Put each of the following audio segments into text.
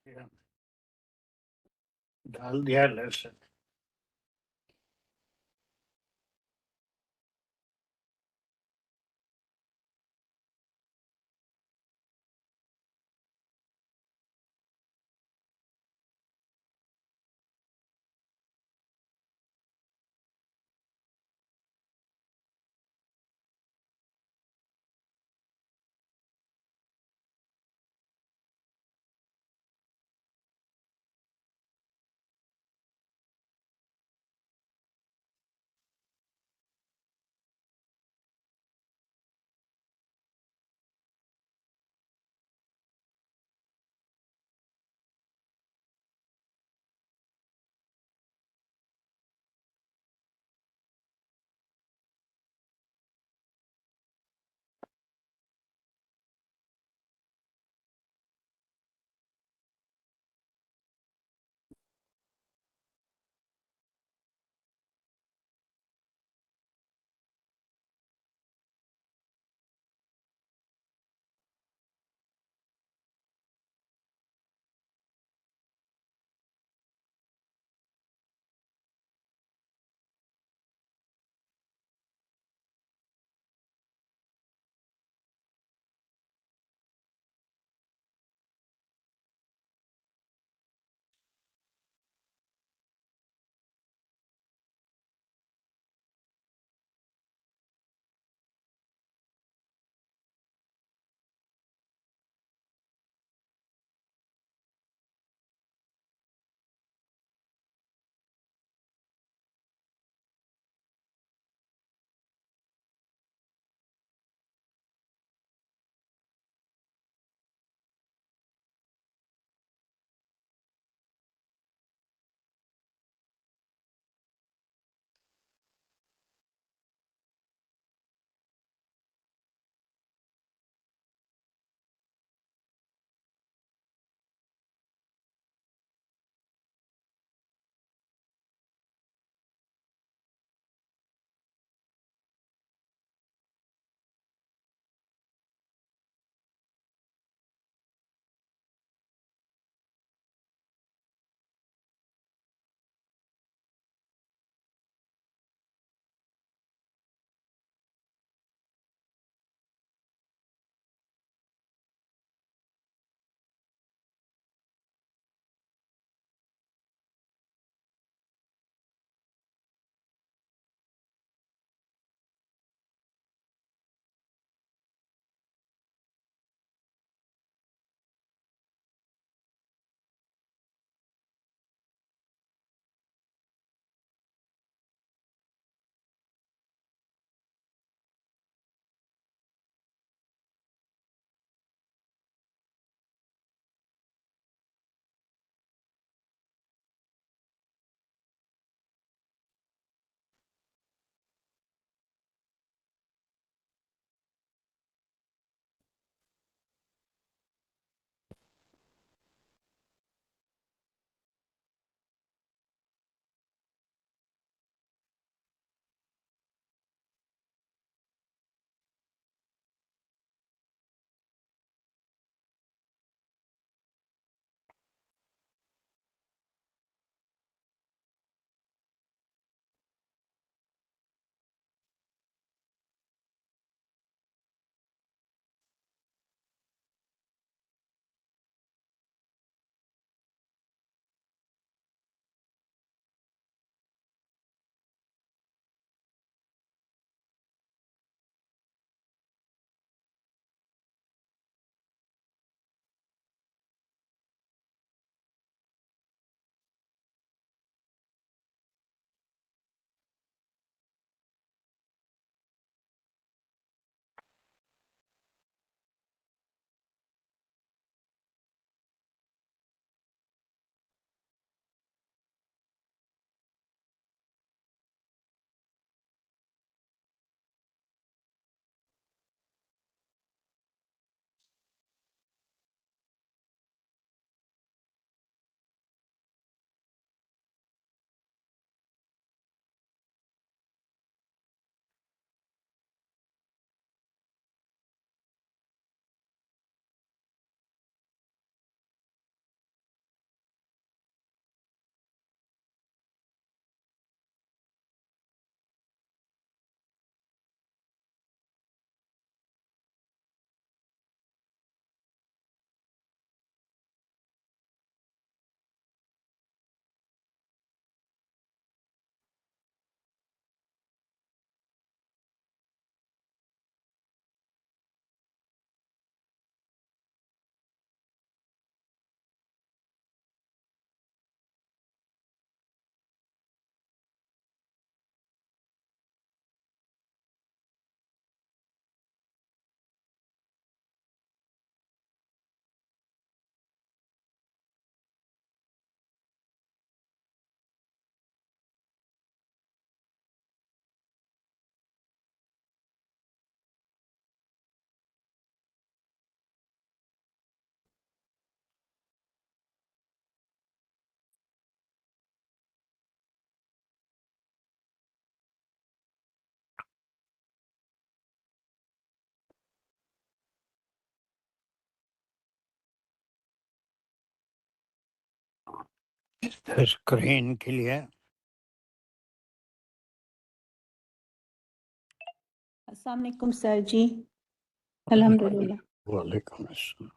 Yeah. ڈال دیا لہسن. اسکرین کے لیے السلام علیکم سر جی. الحمدللہ. وعلیکم السلام.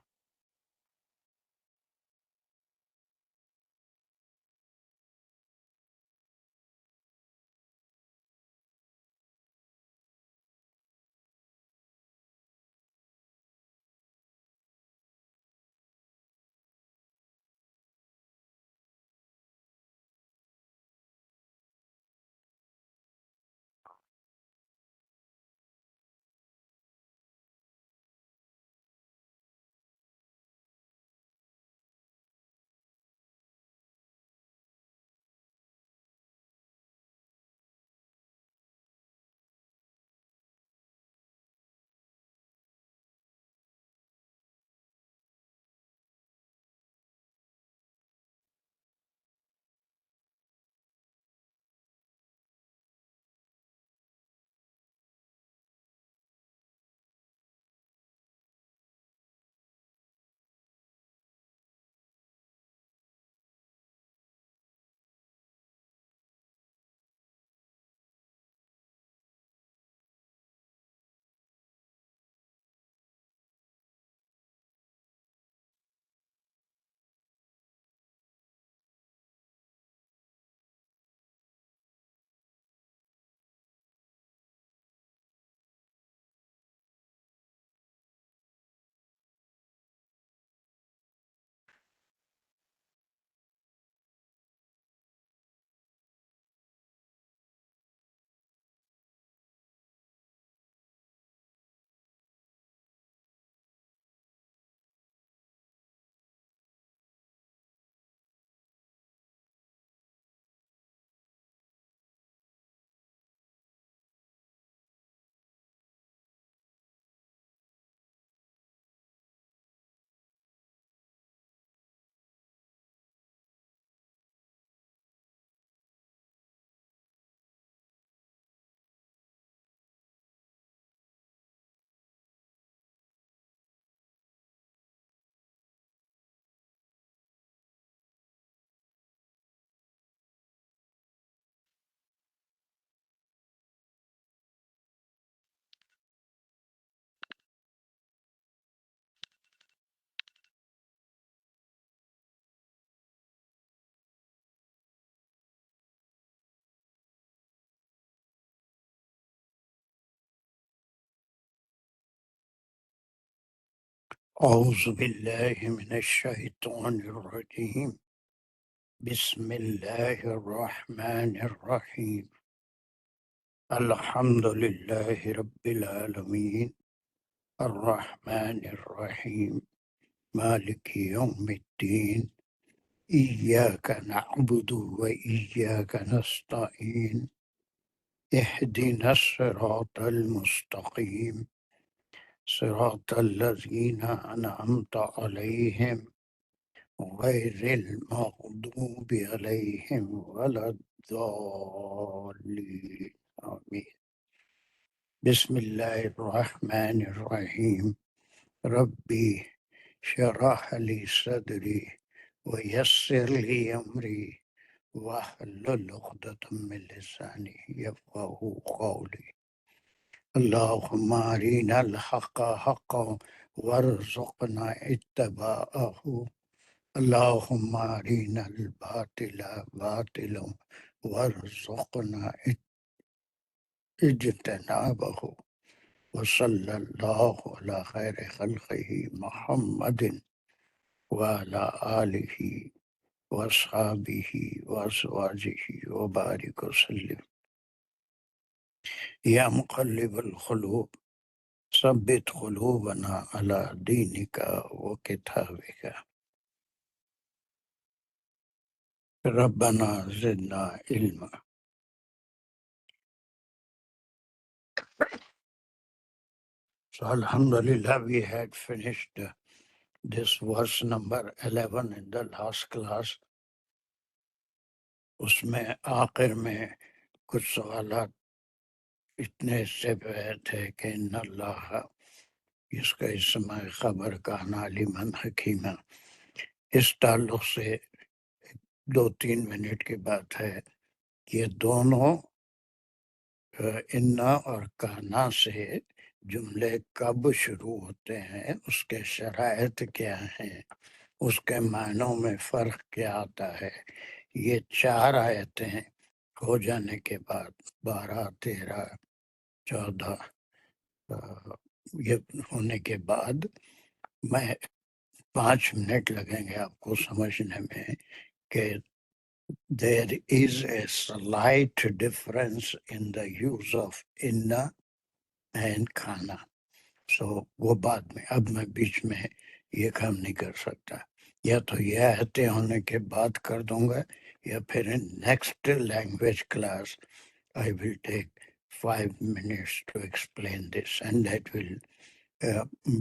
اعوذ باللہ من الشیطان الرجیم. بسم اللہ الرحمن الرحیم. الحمد للہ رب العالمین الرحمن الرحیم مالک یوم الدین. ایاک نعبد و ایاک نستعین. اهدنا الصراط المستقیم صراط الذین انعمت علیہم غیر المغضوب علیہم ولا الضالین. آمین. بسم اللہ الرحمن الرحیم. ربی شرح لی صدری ویسر لی امری واحلل عقدۃ من لسانی یفقہوا قولی. اللہم ارینا الحق حقا وارزقنا اتباعہ. اللہم ارینا الباطل باطلا وارزقنا اجتنابہ. وصلی اللہ علی خیر خلقہ محمد وعلی آلہ واصحابہ وازواجہ وبارک وسلم. یا مقلب القلوب ثبت قلوبنا علی دینک و کتابک. ربنا زدنا علما. So Alhamdulillah, we had finished this verse number 11 in the last class. اس میں آخر میں کچھ سوالات اتنے سے پہ تھے کہ ان اللہ اس کا اسم خبر کان علیما حکیما. اس تعلق سے 2-3 منٹ کی بات ہے. یہ دونوں انا اور کانا سے جملے کب شروع ہوتے ہیں، اس کے شرائط کیا ہیں، اس کے معنوں میں فرق کیا آتا ہے. یہ 4 آیتیں ہو جانے کے بعد 12، 13، 14 یہ ہونے کے بعد میں 5 منٹ لگیں گے آپ کو سمجھنے میں کہ there is a slight difference in the use of inna and kana. So وہ بعد میں، اب میں بیچ میں یہ کام نہیں کر سکتا. یا تو یہ آیتیں ہونے کے بعد کر دوں گا، یا پھر next language class I will take 5 minutes to explain this, and that will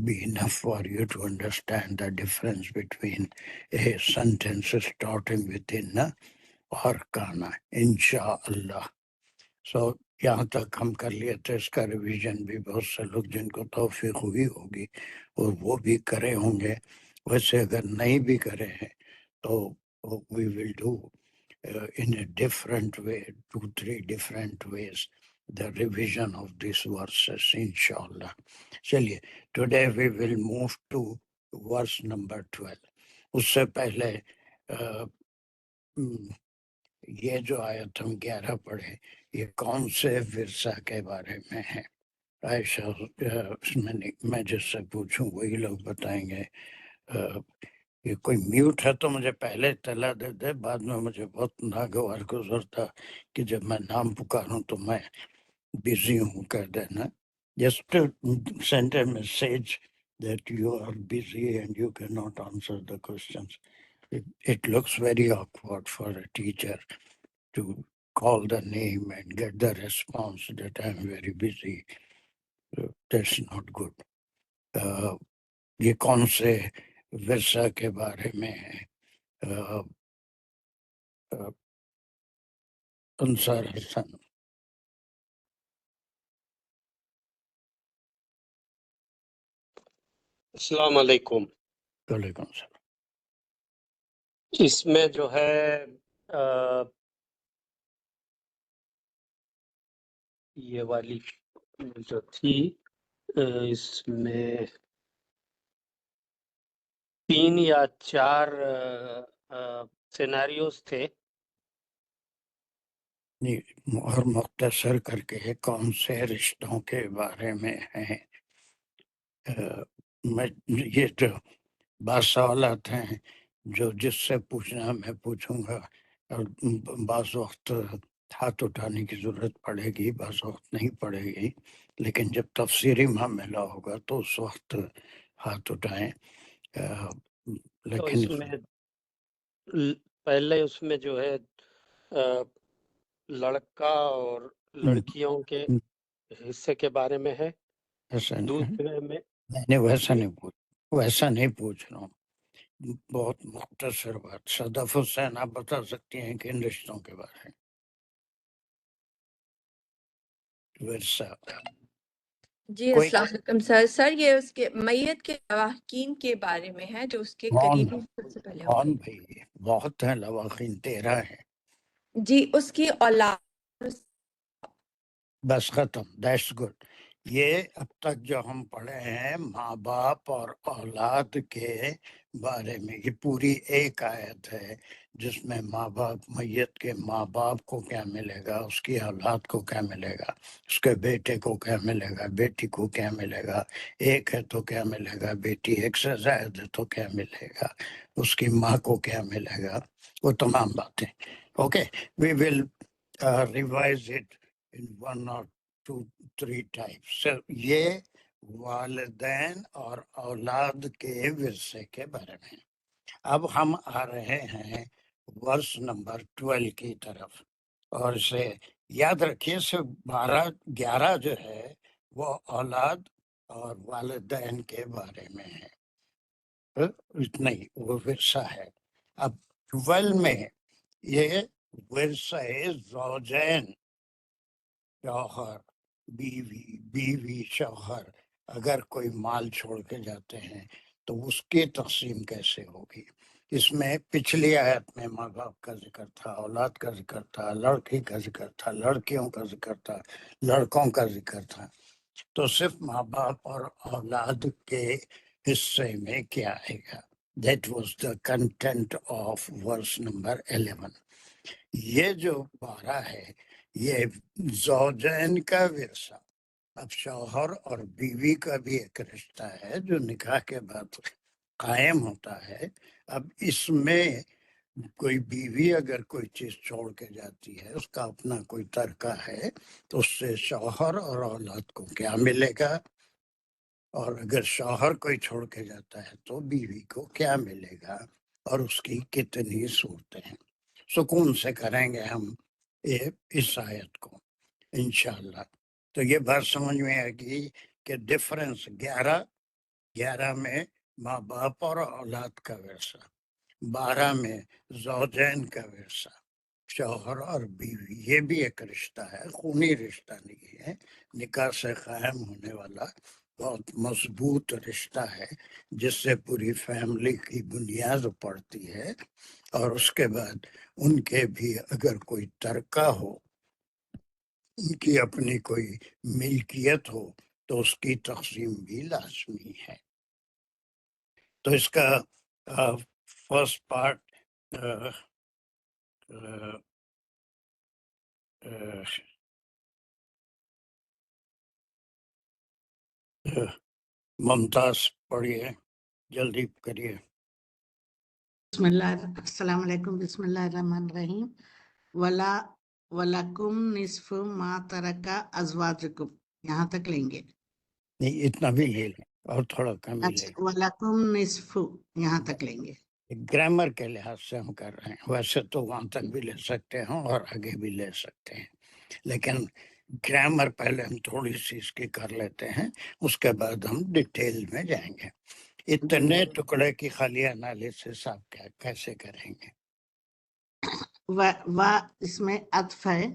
be enough for you to understand the difference between a sentence starting with inna اور کانا انشاءاللہ. سو یہاں تک ہم کر لیے تھے. اس کا ریویژن بھی بہت سے لوگ جن کو توفیق ہوئی ہوگی اور وہ بھی کرے ہوں گے. ویسے اگر نہیں بھی کرے ہیں تو we will do in a different way, 2-3 different ways, the revision of these verses inshallah. چلیے today we will move to verse number 12. اس سے پہلے یہ جو آیت ہم 11 پڑھے، یہ کون سے ورثہ کے بارے میں ہے؟ عائشہ میں جس سے پوچھوں وہی لوگ بتائیں گے. یہ کوئی میوٹ ہے تو مجھے پہلے اطلاع دے دے، بعد میں مجھے بہت ناگوار گزرتا کہ جب میں نام پکاروں تو میں بزی ہوں کہہ دینا. Just send a message that you are busy and you cannot answer the questions. It looks very awkward for a teacher to call the name and get the response that I am very busy. That's not good. یہ کون سے ورثہ کے بارے میں ہے؟ انصار حسن. السلام علیکم. وعلیکم السلام. اس میں جو ہے یہ والی جو تھی اس میں 3 یا 4 سیناریوز تھے. اور مختصر کر کے کون سے رشتوں کے بارے میں ہیں؟ میں یہ جو بعض سوالات ہیں جو جس سے پوچھنا میں پوچھوں گا، اور بعض وقت ہاتھ اٹھانے کی ضرورت پڑے گی، بعض وقت نہیں پڑے گی، لیکن جب تفسیری معاملہ ہوگا تو اس وقت ہاتھ اٹھائیں. تو لیکن اس میں پہلے اس میں جو ہے لڑکا اور لڑکیوں کے حصے کے بارے میں ہے. ایسا دوسرے میں نہیں، ویسا نہیں پوچھ رہا ہوں. بہت مختصر بات. صدف حسین آپ بتا سکتی ہیں کن رشتوں کے بارے میں؟ ورثہ. جی کوئی السلام علیکم سر. سر یہ اس کے میت کے لواحقین کے بارے میں ہے جو اس کے قریبی سب سے پہلے کون بھائی؟ بہت ہیں لواحقین، 13 ہیں. جی اس کی اولاد. بس ختم. That's good. یہ اب تک جو ہم پڑھے ہیں ماں باپ اور اولاد کے بارے میں، یہ پوری ایک آیت ہے جس میں ماں باپ، میت کے ماں باپ کو کیا ملے گا، اس کی اولاد کو کیا ملے گا، اس کے بیٹے کو کیا ملے گا، بیٹی کو کیا ملے گا، ایک ہے تو کیا ملے گا، بیٹی ایک سے زائد ہے تو کیا ملے گا، اس کی ماں کو کیا ملے گا، وہ تمام باتیں. Okay, we will revise it in 1 or 2-3 types. یہ والدین اور اولاد کے ورثے کے بارے میں. اب ہم آ رہے ہیں ورس نمبر 12 کی طرف، اور اسے یاد رکھیے. صرف 11 جو ہے وہ اولاد اور والدین کے بارے میں ہے، نہیں وہ ورثہ ہے. اب 12 میں یہ ورثہ زوجین، شوہر بیوی، بیوی شوہر، اگر کوئی مال چھوڑ کے جاتے ہیں تو اس کی تقسیم کیسے ہوگی. اس میں پچھلی آیت میں ماں باپ کا ذکر تھا، اولاد کا ذکر تھا، لڑکی کا ذکر تھا، لڑکیوں کا ذکر تھا، لڑکوں کا ذکر تھا. تو صرف ماں باپ اور اولاد کے حصے میں کیا آئے گا؟ That was the content of verse number 11. یہ جو 12 ہے یہ زوجین کا ورثہ. اب شوہر اور بیوی کا بھی ایک رشتہ ہے جو نکاح کے بعد قائم ہوتا ہے. اب اس میں کوئی بیوی اگر کوئی چیز چھوڑ کے جاتی ہے، اس کا اپنا کوئی ترکہ ہے، تو اس سے شوہر اور اولاد کو کیا ملے گا؟ اور اگر شوہر کوئی چھوڑ کے جاتا ہے تو بیوی کو کیا ملے گا؟ اور اس کی کتنی صورتیں ہیں؟ سکون سے کریں گے ہم اس آیت کو انشاءاللہ. تو یہ بات سمجھ میں آئے گی کہ ڈفرنس 11 میں ماں باپ اور اولاد کا ورثہ، 12 میں زوجین کا ورثہ، شوہر اور بیوی. یہ بھی ایک رشتہ ہے، خونی رشتہ نہیں ہے، نکاح سے قائم ہونے والا بہت مضبوط رشتہ ہے جس سے پوری فیملی کی بنیاد پڑتی ہے. اور اس کے بعد ان کے بھی اگر کوئی ترکہ ہو، ان کی اپنی کوئی ملکیت ہو، تو اس کی تقسیم بھی لازمی ہے. تو اس کا فرسٹ پارٹ ممتاز پڑھیے، جلدی کریے. بسم اللہ السلام علیکم. بسم اللہ الرحمن الرحیم. ولا ولکم نصف ما ترک ازواجکم، یہاں تک لیں گے. نہیں اتنا بھی لے لیں اور تھوڑا کم ہی لے اچھا، ولکم نصف یہاں تک لیں گے. لیں. گرامر کے لحاظ سے ہم کر رہے ہیں، ویسے تو وہاں تک بھی لے سکتے ہیں اور آگے بھی لے سکتے ہیں، لیکن گرامر پہلے ہم تھوڑی سی اس کی کر لیتے ہیں، اس کے بعد ہم ڈیٹیل میں جائیں گے. اتنے ٹکڑے کی خالی انالیسس آپ کیسے کریں گے؟ و اس میں عطف ہے.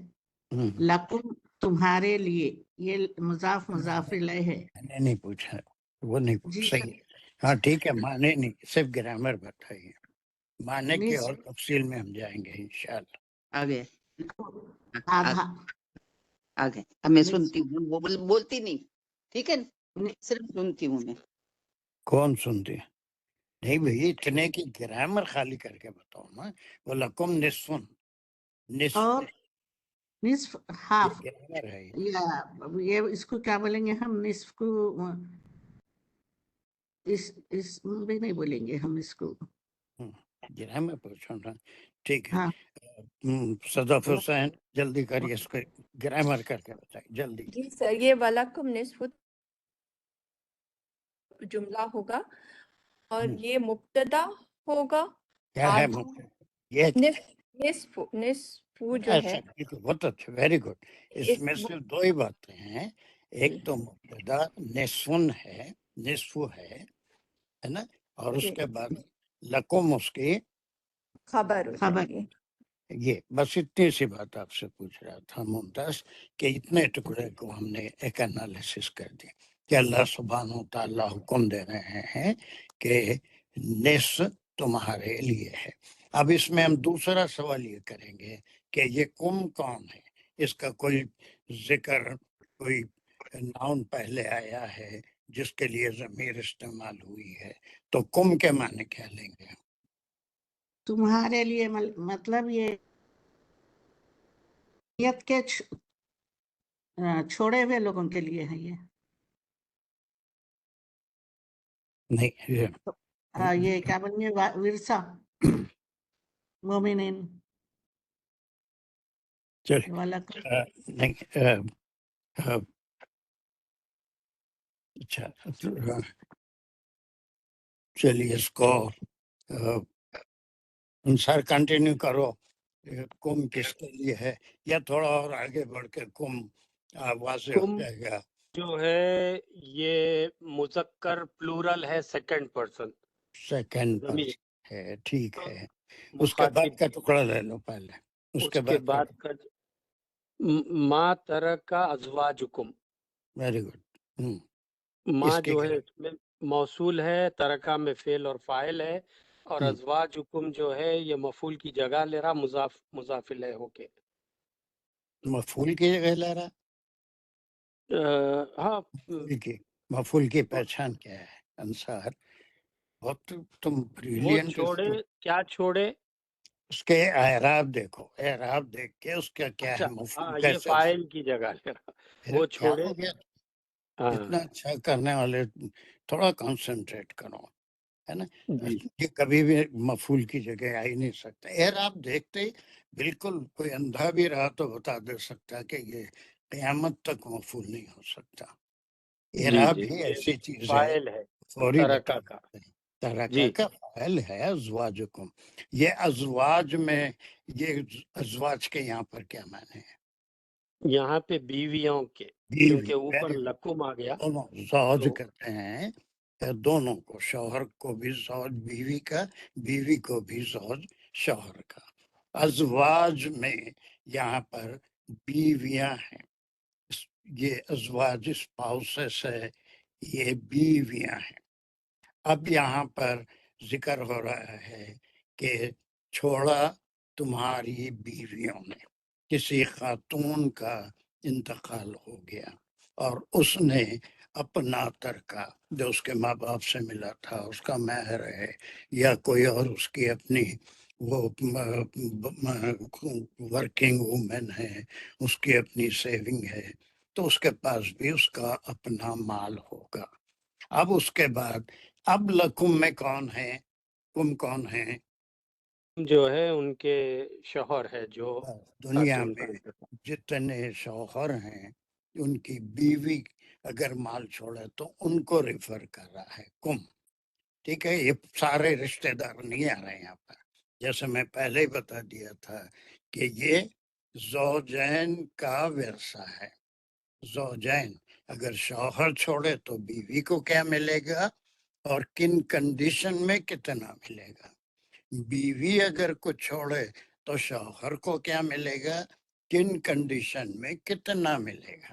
لکم تمہارے لیے، یہ مضاف مضاف الیہ ہے. میں نے نہیں پوچھا، وہ نہیں جی صحیح ہے. ہاں ٹھیک ہے، معنی نہیں، صرف گرامر بتائیے. معنی کی نصف اور تفصیل میں ہم جائیں گے انشاءاللہ. آگے آدھا. آگے اب میں نصف سنتی ہوں، وہ بولتی نہیں، ٹھیک ہے، صرف سنتی ہوں میں. کون سنتی ہے؟ نہیں بھائی، اتنے کی گرامر خالی کر کے بتاؤ نا. وَلَكُمْ نِصْفٌ، نصف اور نصف ہاف. گرامر ہے. یہ اس کو کیا بولیں گے ہم؟ نصف کو اس بھی نہیں بولیں گے ہم اس کو. گرامر پوچھو نا. ٹھیک ہے. ہاں، صدف حسین جلدی کریے، اس کو گرامر کر کے بتائیے جلدی. جی سر، یہ ولکم نصف جملہ ہوگا اور یہ مبتدا ہوگا. کیا ہے آدھا یہ نصف جو ہے اچھا، بہت اچھا، ویری گڈ. اس میں صرف دو ہی باتیں ہیں. ایک تو مبتدا نصفن ہے، نصف ہے نا، اور اس کے بعد لکم اس کی خبر ہو خبر. جائے گی. یہ بس اتنی سی بات آپ سے پوچھ رہا تھا ممتاز، کہ اتنے ٹکڑے کو ہم نے ایک انالیسس کر دی کہ اللہ سبحانہ و تعالیٰ حکم دے رہے ہیں کہ نصف تمہارے لیے ہے. اب اس میں ہم دوسرا سوال یہ کریں گے کہ یہ کم کون ہے؟ اس کا کوئی ذکر، کوئی ناؤن پہلے آیا ہے جس کے لیے ضمیر استعمال ہوئی ہے، تو کم کے معنی کیا لیں گے؟ تمہارے لیے مطلب یہ کے چھوڑے ہوئے لوگوں کے لیے ہے. یہ نہیں، یہ کیا بولیں گے؟ ورثہ مومنین. چلیے نہیں اچھا، چلیے اس کو انصار کنٹینیو کرو. کم کس کے لیے ہے، یا تھوڑا اور آگے بڑھ کے کم واضح ہو کم جائے گا؟ جو ہے یہ مذکر پلورل ہے، سیکنڈ پرسن سیکنڈ ضمیر. ہے، ٹھیک ہے. اس کے بعد مخاطب کا ٹکڑا لے لو پہلے، اس کے بعد کا. کا ما ترک ازواجکم. Very good. ما اس کی جو ہے اس میں موصول ہے، ترکہ میں فعل اور فاعل ہے. اور ازواجکم جو ہے یہ مفعول کی جگہ لے رہا مضاف الیہ ہو کے مفعول کی جگہ لے رہا. ہاں مفعول کی پہچان کیا ہے انصار؟ بہت تم وہ بریلینٹ. چھوڑے کیا چھوڑے اس کے اعراب دیکھو، اعراب دیکھ کے اس کا کیا اچھا ہے مفعول ہاں یہ کیسے. فاعل کی جگہ لے رہا پھر وہ کیا چھوڑے ہو گیا؟ ہاں اتنا اچھا کرنے والے تھوڑا کانسنٹریٹ کرو، ہے نا. جی یہ کبھی بھی مفعول کی جگہ آ ہی نہیں سکتا. اعراب دیکھتے ہی بالکل کوئی اندھا بھی رہا تو بتا دے سکتا کہ یہ قیامت تک مفعول نہیں ہو سکتا. جی اعراب جی ہی یہ ایسی چیز ہے فاعل ہے فوری بتا ترکہ کا دیتے ہیں. ترکہ جی کا فعل ہے ازواجکم. یہ ازواج میں یہ ازواج کے یہاں پر کیا معنی ہے؟ یہاں پہ بیویوں کے بیوی. کیونکہ اوپر ویری گڈ. لکم آ گیا دونوں زوج تو کہتے ہیں دونوں کو، شوہر کو بھی زوج بیوی کا، بیوی کو بھی زوج شوہر کا. ازواج میں یہاں پر بیویاں ہیں. یہ ازواج اسپاؤسز ہے، یہ بیویاں ہیں. اب یہاں پر ذکر ہو رہا ہے کہ چھوڑا تمہاری بیویوں نے، کسی خاتون کا انتقال ہو گیا اور اس نے اپنا ترکہ جو اس کے ماں باپ سے ملا تھا، اس کا مہر ہے یا کوئی اور اس کی اپنی وہ ورکنگ وومن ہے، اس کی اپنی سیونگ ہے، تو اس کے پاس بھی اس کا اپنا مال ہوگا. اب اس کے بعد اب لکم میں کون ہے؟ تم کون ہیں؟ جو ہے ان کے شوہر ہے جو دنیا خاتون کا میں انتقال جتنے شوہر ہیں ان کی بیوی اگر مال چھوڑے تو ان کو ریفر کر رہا ہے کم. ٹھیک ہے، یہ سارے رشتہ دار نہیں آ رہے یہاں پر. جیسے میں پہلے ہی بتا دیا تھا کہ یہ زوجین کا ورثہ ہے. زوجین اگر شوہر چھوڑے تو بیوی کو کیا ملے گا اور کن کنڈیشن میں کتنا ملے گا. بیوی اگر کچھ چھوڑے تو شوہر کو کیا ملے گا، کن کنڈیشن میں کتنا ملے گا.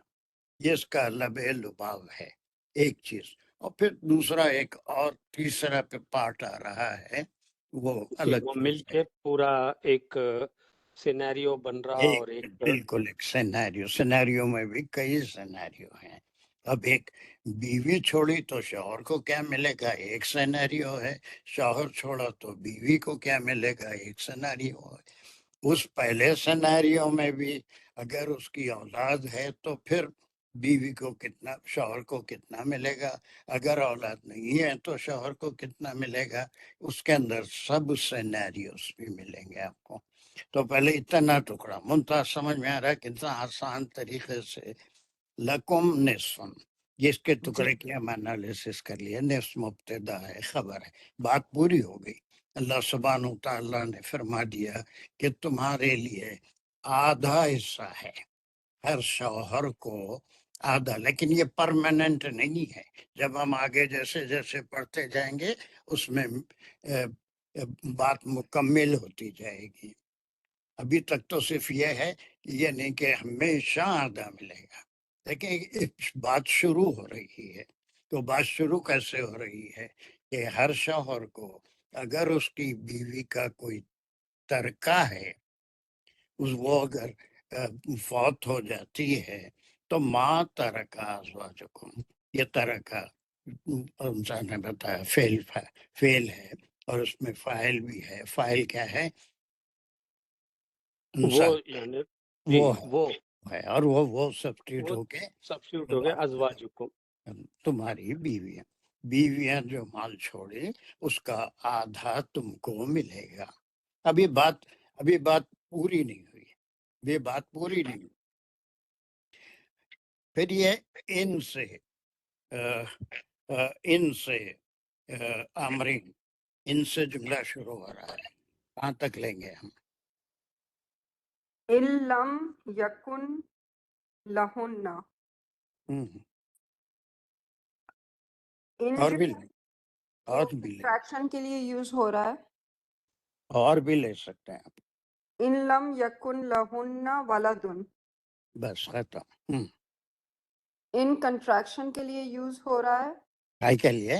یہ اس کا لب لباب ہے ایک چیز. اور پھر دوسرا ایک اور تیسرا پہ پارٹ آ رہا ہے، وہ کہ الگ وہ مل چیز ہے. کے پورا ایک سینیریو بن رہا ایک اور ایک بالکل ایک سینیریو میں بھی کئی سینیریو ہیں. اب ایک بیوی چھوڑی تو شوہر کو کیا ملے گا، ایک سینیریو ہے. شوہر چھوڑا تو بیوی کو کیا ملے گا، ایک سینیریو ہے. اس پہلے سینیریو میں بھی اگر اس کی اولاد ہے تو پھر بیوی کو کتنا، شوہر کو کتنا ملے گا. اگر اولاد نہیں ہے تو شوہر کو کتنا ملے گا. اس کے اندر سب سینیریوز بھی ملیں گے آپ کو. تو پہلے اتنا ٹکڑا منتہا سمجھ میں آ رہا ہے کتنا آسان طریقے سے لکم نصف. جس کے ٹکڑے کی ہم انالیسس کر لیا. نصف مبتدا ہے، خبر ہے، بات پوری ہو گئی. اللہ سبحانہ و تعالیٰ نے فرما دیا کہ تمہارے لیے آدھا حصہ ہے، ہر شوہر کو آدھا. لیکن یہ پرماننٹ نہیں ہے. جب ہم آگے جیسے جیسے پڑھتے جائیں گے اس میں بات مکمل ہوتی جائے گی. ابھی تک تو صرف یہ ہے کہ یہ نہیں کہ ہمیشہ آدھا ملے گا. لیکن بات شروع ہو رہی ہے. تو بات شروع کیسے ہو رہی ہے کہ ہر شوہر کو اگر اس کی بیوی کا کوئی ترکہ ہے، وہ اگر فوت ہو جاتی ہے تو ماں ترکہ ازواجکم، یہ ترکہ انسان نے بتایا فعل ہے اور اس میں فاعل بھی ہے. فاعل کیا ہے؟ وہ انسان یعنی جی وہ ہے اور وہ سبسٹیٹ وہ ہو کے سبسٹیوٹ ہو گیا ازواجکم. تمہاری بیویاں جو مال چھوڑے اس کا آدھا تم کو ملے گا. ابھی بات پوری نہیں ہوئی. یہ بات پوری نہیں ہوئی. پھر یہ ان سے آمرین، ان سے جملہ شروع ہو رہا ہے. کہاں تک لیں گے ہم؟ ان لم یکن لہن، ان اور جو بھی ہے لیں، وہ اور بھی لیں، کنٹریکشن کے لیے یوز ہو رہا ہے. اور بھی لے سکتے ہیں آپ. ان لم یکن لہن ولدن، بس ختم. ان کنٹریکشن کے لیے یوز ہو رہا ہے. کائی کے لیے؟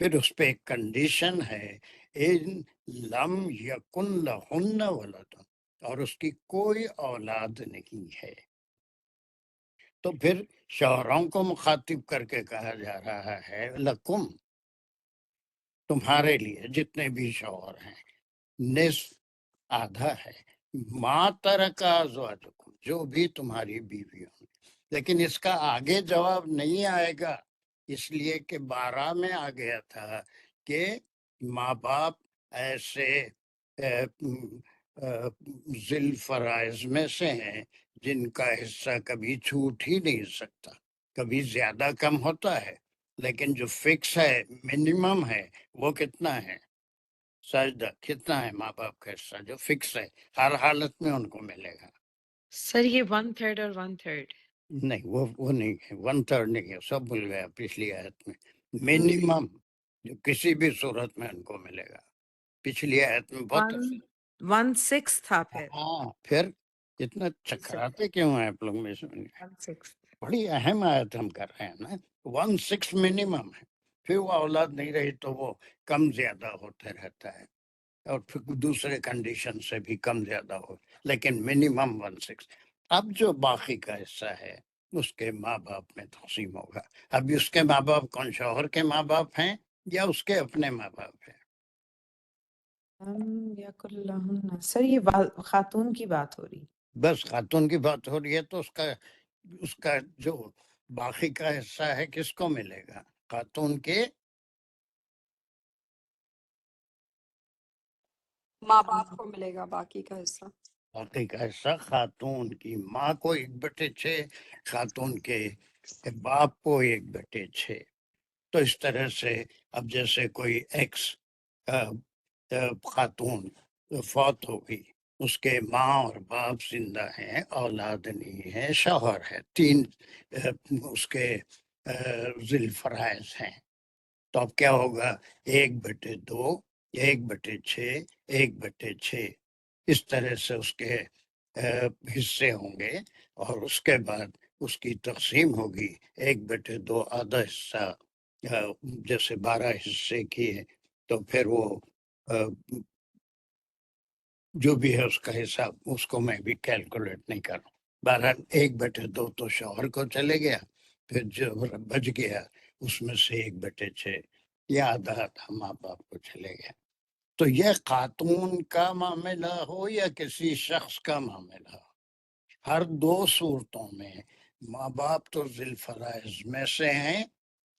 پھر اس پہ ایک کنڈیشن ہے ان لم یکن لہن ولد، اور اس کی کوئی اولاد نہیں ہے، تو پھر شوہروں کو مخاطب کر کے کہا جا رہا ہے لکم، تمہارے لیے جتنے بھی شوہر ہیں، نصف آدھا ہے، ما ترکا ازواجکم، جو بھی تمہاری بیوی ہوں، لیکن اس کا آگے جواب نہیں آئے گا، اس لیے کہ 12 میں آ گیا تھا کہ ماں باپ ایسے ذی الفرائض میں سے ہیں جن کا حصہ کبھی چھوٹ ہی نہیں سکتا، کبھی زیادہ کم ہوتا ہے، لیکن جو فکس ہے، منیمم ہے، وہ کتنا ہے؟ سجدہ کتنا ہے ماں باپ کا حصہ جو فکس ہے، ہر حالت میں ان کو ملے گا؟ سر یہ 1/3 اور 1/3 نہیں، وہ نہیں ہے، 1/3 نہیں ہے، سب بھول گیا پچھلی آیت میں، منیمم جو کسی بھی صورت میں ان کو ملے گا، پچھلی آیت میں بہت 1/6 تھا پھر ہاں، پھر اتنا چکراتے کیوں ہیں آپ لوگ میں سے؟ 1/6 بڑی اہم آیت ہم کر رہے ہیں نا، 1/6 منیمم ہے، پھر وہ اولاد نہیں رہی تو وہ کم زیادہ ہوتے رہتا ہے، اور پھر دوسرے کنڈیشن سے بھی کم زیادہ ہو، لیکن منیمم 1/6۔ اب جو باقی کا حصہ ہے اس کے ماں باپ میں تقسیم ہوگا۔ اب اس کے ماں باپ کون، شوہر کے ماں باپ ہیں یا اس کے اپنے ماں باپ ہیں؟ سر یہ خاتون کی بات ہو رہی، بس خاتون کی بات ہو رہی ہے تو اس کا جو باقی کا حصہ ہے کس کو ملے گا؟ خاتون کے ماں باپ کو ملے گا باقی کا حصہ۔ باقی کا حصہ خاتون کی ماں کو 1/6، خاتون کے باپ کو 1/6۔ تو اس طرح سے اب جیسے کوئی ایکس خاتون فوت ہو گئی، اس کے ماں اور باپ زندہ ہیں، اولاد نہیں ہے، شوہر ہے، 3 اس کے ذی الفرائض ہیں، تو اب کیا ہوگا؟ 1/2، 1/6، 1/6، اس طرح سے اس کے حصے ہوں گے، اور اس کے بعد اس کی تقسیم ہوگی، 1/2 آدھا حصہ جیسے 12 حصے کی ہے، تو پھر وہ جو بھی ہے اس کا حساب، اس کو میں بھی کیلکولیٹ نہیں کر رہا ہوں، بہرحال 1/2 تو شوہر کو چلے گیا، پھر جو بچ گیا اس میں سے 1/6 یا آدھا آدھا ماں باپ کو چلے گیا۔ تو یہ خاتون کا معاملہ ہو یا کسی شخص کا معاملہ ہو، ہر 2 صورتوں میں ماں باپ تو ذی الفرائض میں سے ہیں،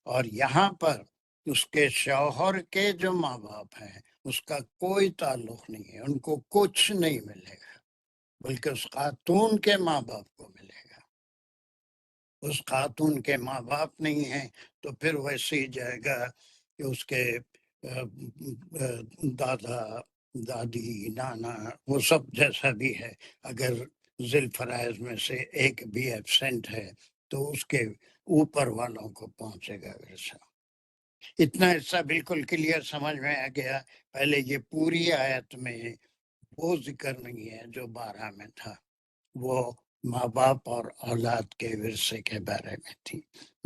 اور یہاں پر اس کے شوہر کے جو ماں باپ ہیں اس کا کوئی تعلق نہیں ہے، ان کو کچھ نہیں ملے گا، بلکہ اس خاتون کے ماں باپ کو ملے گا۔ اس خاتون کے ماں باپ نہیں ہیں تو پھر ویسے ہی جائے گا کہ اس کے دادا دادی نانا وہ سب جیسا بھی ہے، اگر ذی الفرائض میں سے ایک بھی ایبسنٹ ہے تو اس کے اوپر والوں کو پہنچے گا ورثہ۔ اتنا حصہ بالکل کلیئر سمجھ میں آ گیا؟ پہلے یہ پوری آیت میں وہ ذکر نہیں ہے جو 12 میں تھا، وہ ماں باپ اور اولاد کے ورثے کے بارے میں تھی،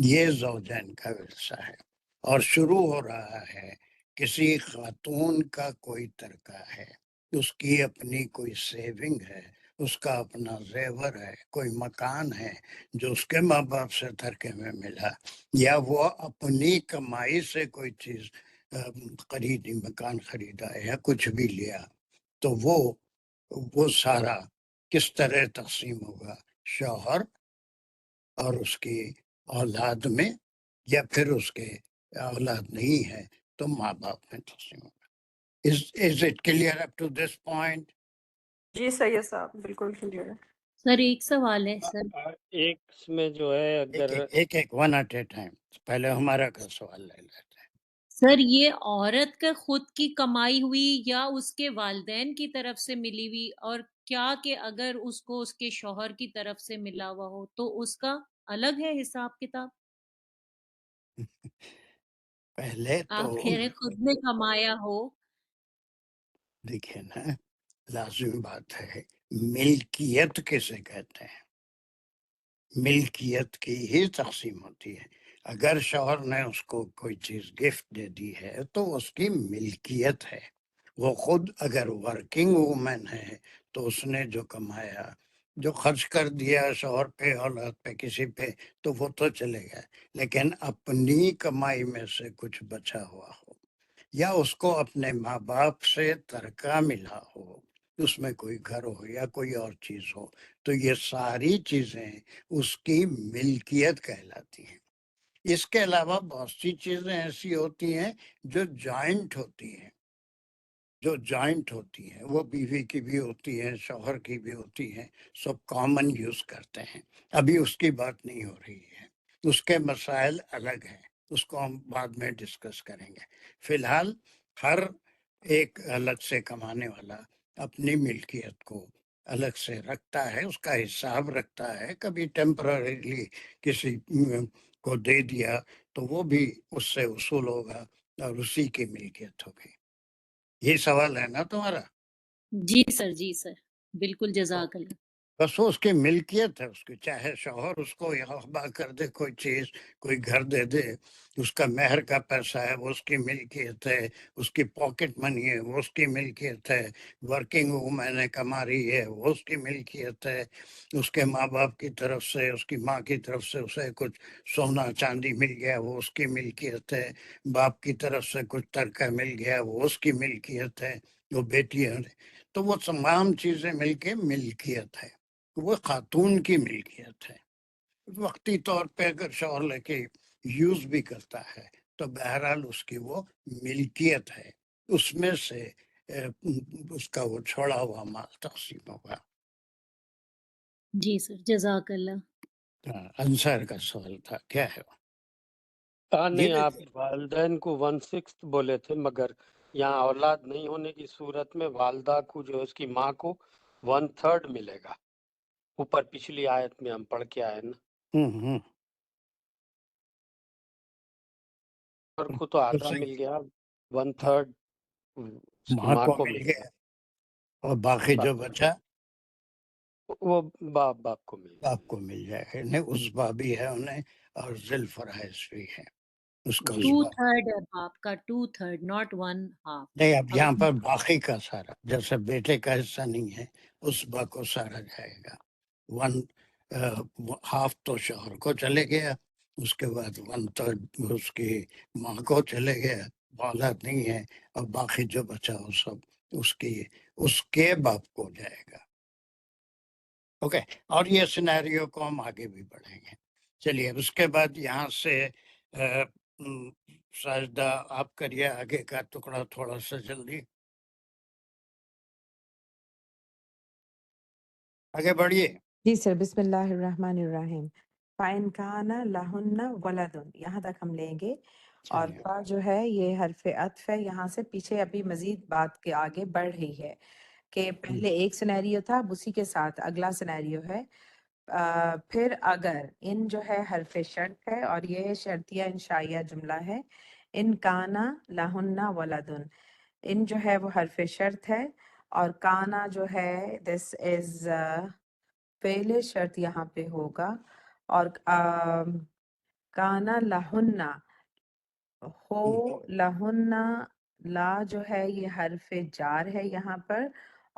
یہ زوجین کا ورثہ ہے، اور شروع ہو رہا ہے کسی خاتون کا کوئی ترکہ ہے، اس کی اپنی کوئی سیونگ ہے، اس کا اپنا زیور ہے، کوئی مکان ہے جو اس کے ماں باپ سے ترکے میں ملا، یا وہ اپنی کمائی سے کوئی چیز خریدی، مکان خریدا یا کچھ بھی لیا، تو وہ سارا کس طرح تقسیم ہوگا؟ شوہر اور اس کی اولاد میں، یا پھر اس کے اولاد نہیں ہے تو ماں باپ میں تقسیم ہوگا۔ Is it clear up to this point؟ جی سید صاحب بالکل کلیئر ہے۔ سر ایک سوال ہے سر، ایک اس میں جو ہے اگر ایک 1 at a time، پہلے ہمارا کا سوال لے لیتے ہیں۔ سر یہ عورت کا خود کی کمائی ہوئی یا اس کے والدین کی طرف سے ملی ہوئی، اور کیا کہ اگر اس کو اس کے شوہر کی طرف سے ملا ہوا ہو تو اس کا الگ ہے حساب کتاب؟ پہلے تو آپ کہہ رہے خود نے کمایا ہو۔ دیکھیں نا، لازم بات ہے، ملکیت کسے کہتے ہیں؟ ملکیت کی ہی تقسیم ہوتی ہے۔ اگر شوہر نے اس کو کوئی چیز گفٹ دے دی ہے تو اس کی ملکیت ہے. وہ خود اگر ورکنگ وومن ہے تو اس نے جو کمایا، جو خرچ کر دیا شوہر پہ، اولاد پہ، کسی پہ، تو وہ تو چلے گا. لیکن اپنی کمائی میں سے کچھ بچا ہوا ہو یا اس کو اپنے ماں باپ سے ترکہ ملا ہو، اس میں کوئی گھر ہو یا کوئی اور چیز ہو، تو یہ ساری چیزیں اس کی ملکیت کہلاتی ہیں. اس کے علاوہ بہت سی چیزیں ایسی ہوتی ہیں جو جوائنٹ ہوتی ہیں، وہ بیوی کی بھی ہوتی ہیں، شوہر کی بھی ہوتی ہیں، سب کامن یوز کرتے ہیں. ابھی اس کی بات نہیں ہو رہی ہے، اس کے مسائل الگ ہیں، اس کو ہم بعد میں ڈسکس کریں گے. فی الحال ہر ایک الگ سے کمانے والا اپنی ملکیت کو الگ سے رکھتا ہے، اس کا حساب رکھتا ہے. کبھی ٹیمپرریلی کسی کو دے دیا تو وہ بھی اس سے وصول ہوگا اور اسی کی ملکیت ہوگی. یہ سوال ہے نا تمہارا؟ جی سر بالکل، جزاک اللہ. بس وہ اس کی ملکیت ہے، اس کی، چاہے شوہر اس کو یغبا کر دے کوئی چیز، کوئی گھر دے دے، اس کا مہر کا پیسہ ہے، وہ اس کی ملکیت ہے. اس کی پاکٹ منی ہے، وہ اس کی ملکیت ہے. ورکنگ وومن ہے، کما رہی ہے، وہ اس کی ملکیت ہے. اس کے ماں باپ کی طرف سے، اس کی ماں کی طرف سے اسے کچھ سونا چاندی مل گیا، وہ اس کی ملکیت ہے. باپ کی طرف سے کچھ ترکہ مل گیا، وہ اس کی ملکیت ہے. وہ بیٹی ہے، تو وہ تمام چیزیں مل کے ملکیت ہے. وہ خاتون کی ملکیت ہے. وقتی طور پہ اگر شوہر لے کے یوز بھی کرتا ہے تو بہرحال اس کی وہ ملکیت ہے، اس میں سے اس کا وہ چھوڑا ہوا مال تقسیم ہوگا. جی سر، جزاک اللہ. انصار کا سوال تھا، کیا ہے وہ؟ نہیں، آپ والدین کو 1/6 بولے تھے، مگر یہاں اولاد نہیں ہونے کی صورت میں والدہ کو، جو اس کی ماں کو 1/3 ملے گا. اوپر پچھلی آیت میں ہم پڑھ کے آئے نا، اور کو تو آدھا مل گیا، 1/3 اس کی ماں ماں کو کو مل مل گیا اور باقی جو بچا وہ باپ کو مل باپ کو مل جائے گا. نہیں، اس بابی ہے انہیں، اور ذوالفرائض بھی ہے اس کا. جی. 2/3 ہے باپ کا، 2/3 not 1/2. نہیں، اب یہاں پر باقی کا سارا، جیسے بیٹے کا حصہ نہیں ہے، اس با کو سارا جائے گا. 1/2 تو شوہر کو چلے گیا، اس کے بعد 1/3 اس کی ماں کو چلے گیا، اولاد نہیں ہے، اور باقی جو بچا وہ سب اس کے باپ کو جائے گا. اوکے، اور یہ سینیریو کو ہم آگے بھی بڑھیں گے. چلیے، اب اس کے بعد یہاں سے ساجدہ آپ کریے آگے کا ٹکڑا تھوڑا سا جلدی آگے بڑھیے. جی سر، بسم اللہ الرحمن الرحیم. فَإِنْ كَانَ لَهُنَّ وَلَدٌ، یہاں تک ہم لیں گے. اور چلیے. کا جو ہے یہ حرف عطف ہے، یہاں سے پیچھے ابھی مزید بات کے آگے بڑھ رہی ہے کہ پہلے ایک سینیریو تھا، اب اسی کے ساتھ اگلا سینیریو ہے. پھر اگر ان جو ہے حرف شرط ہے، اور یہ شرطیہ انشائیہ جملہ ہے. ان کانا لہن ولدن، ان جو ہے وہ حرف شرط ہے، اور کانا جو ہے دس از فعل شرط یہاں پہ ہوگا. اور کانا لہن، ہو لہن، لا جو ہے یہ حرف جار ہے یہاں پر،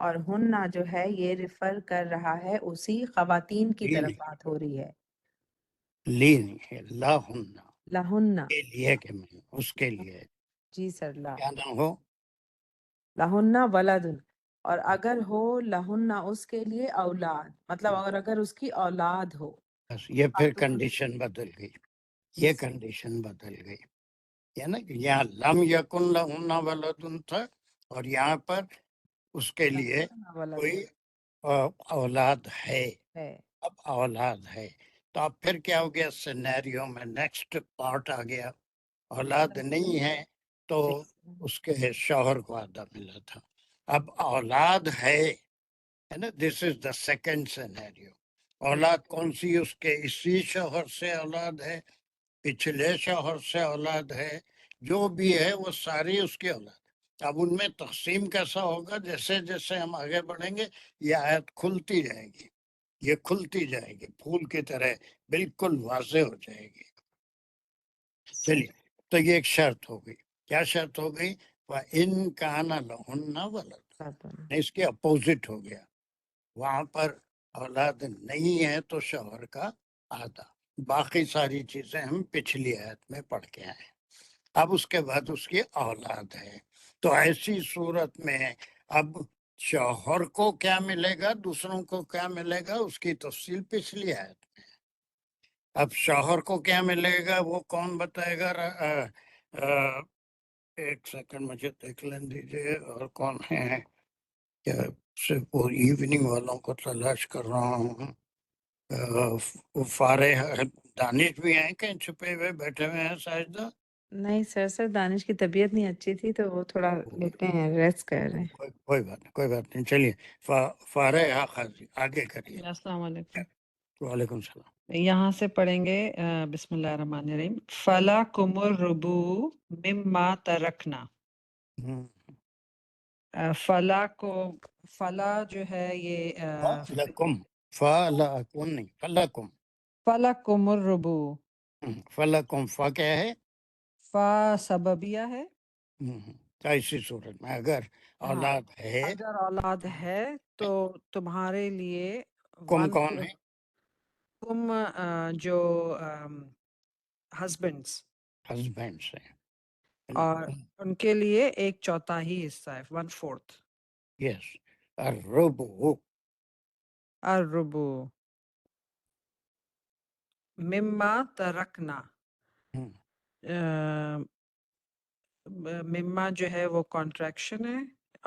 اور ہننا جو ہے یہ ریفر کر رہا ہے اسی خواتین کی طرف بات ہو رہی ہے. لی نہیں ہے، لا ہننا لہن، کے لیے کہ میں اس کے لیے جی سر، لا کیا نہ ہو. لہن ولدن، اور اگر ہو لہن اس کے لیے اولاد، مطلب اگر اس کی اولاد ہو. بس یہ پھر خاتون، کنڈیشن بدل گئی، جی یہ سر. کنڈیشن بدل گئی. یہ نا کہ یہاں لم یکن لہن ولدن تھا، اور یہاں پر اس کے لیے لہن ولدن کوئی اولاد ہے. ہے. اب اولاد ہے تو اب پھر کیا ہو گیا سینیریو میں؟ نیکسٹ پارٹ آ گیا. اولاد نہیں ہے تو اس کے شوہر کو آدھا ملا تھا. اب اولاد ہے نا، دس از دا سیکنڈ سینیریو. اولاد کون سی؟ اس کے اسی شوہر سے اولاد ہے، پچھلے شوہر سے اولاد ہے، جو بھی ہے وہ ساری اس کی اولاد. اب ان میں تقسیم کیسا ہوگا؟ جیسے جیسے ہم آگے بڑھیں گے یہ آیت کھلتی جائے گی، یہ کھلتی جائے گی، پھول کی طرح بالکل واضح ہو جائے گی. چلیے تو یہ ایک شرط ہو گئی. کیا شرط ہو گئی؟ وَإِن كَانَ لَهُنَّ وَلَدٌ. اس کے اپوزٹ ہو گیا. وہاں پر اولاد نہیں ہے تو شوہر کا آدھا. باقی ساری چیزیں ہم پچھلی آیت میں پڑھ کے آئے. اب اس کے بعد اس کی اولاد ہے تو ایسی صورت میں اب شوہر کو کیا ملے گا، دوسروں کو کیا ملے گا، اس کی تفصیل پچھلی آیت میں. اب شوہر کو کیا ملے گا وہ کون بتائے گا؟ ایک سیکنڈ مجھے دیکھ لیں دیجیے. اور کون ہے؟ کیا صرف وہ ایوننگ والوں کو تلاش کر رہا ہوں. فارغ دانش بھی ہیں کہیں چھپے ہوئے بیٹھے ہوئے ہیں ساجدہ؟ نہیں سر دانش کی طبیعت نہیں اچھی تھی تو وہ تھوڑا لیٹے ہیں، ریسٹ کر رہے ہیں. کوئی بات نہیں. چلیے فارغ خاصی آگے کریے. السلام علیکم. وعلیکم السلام. یہاں سے پڑھیں گے بسم اللہ الرحمن الرحیم. فَلَكُمُ الرُّبُوعُ مِمَّا تَرَكْنَا. ہم، فلا کو فلا جو ہے یہ فلکم فلاکم نہیں فلکم. فَلَكُمُ الرُّبُوعُ. فلکم فا کیا ہے؟ فا سببیہ ہے. تو ایسی صورت میں اگر ہاں اولاد ہے، اگر اولاد ہے تو تمہارے لیے کم ون کون ہے؟ تم جو ہسبینڈس ہسبینڈ سے. اور ان کے لیے ایک چوتھائی حصہ ہے، 1/4. یس. الربع. الربو مما ترکنا. مما جو ہے وہ کانٹریکشن ہے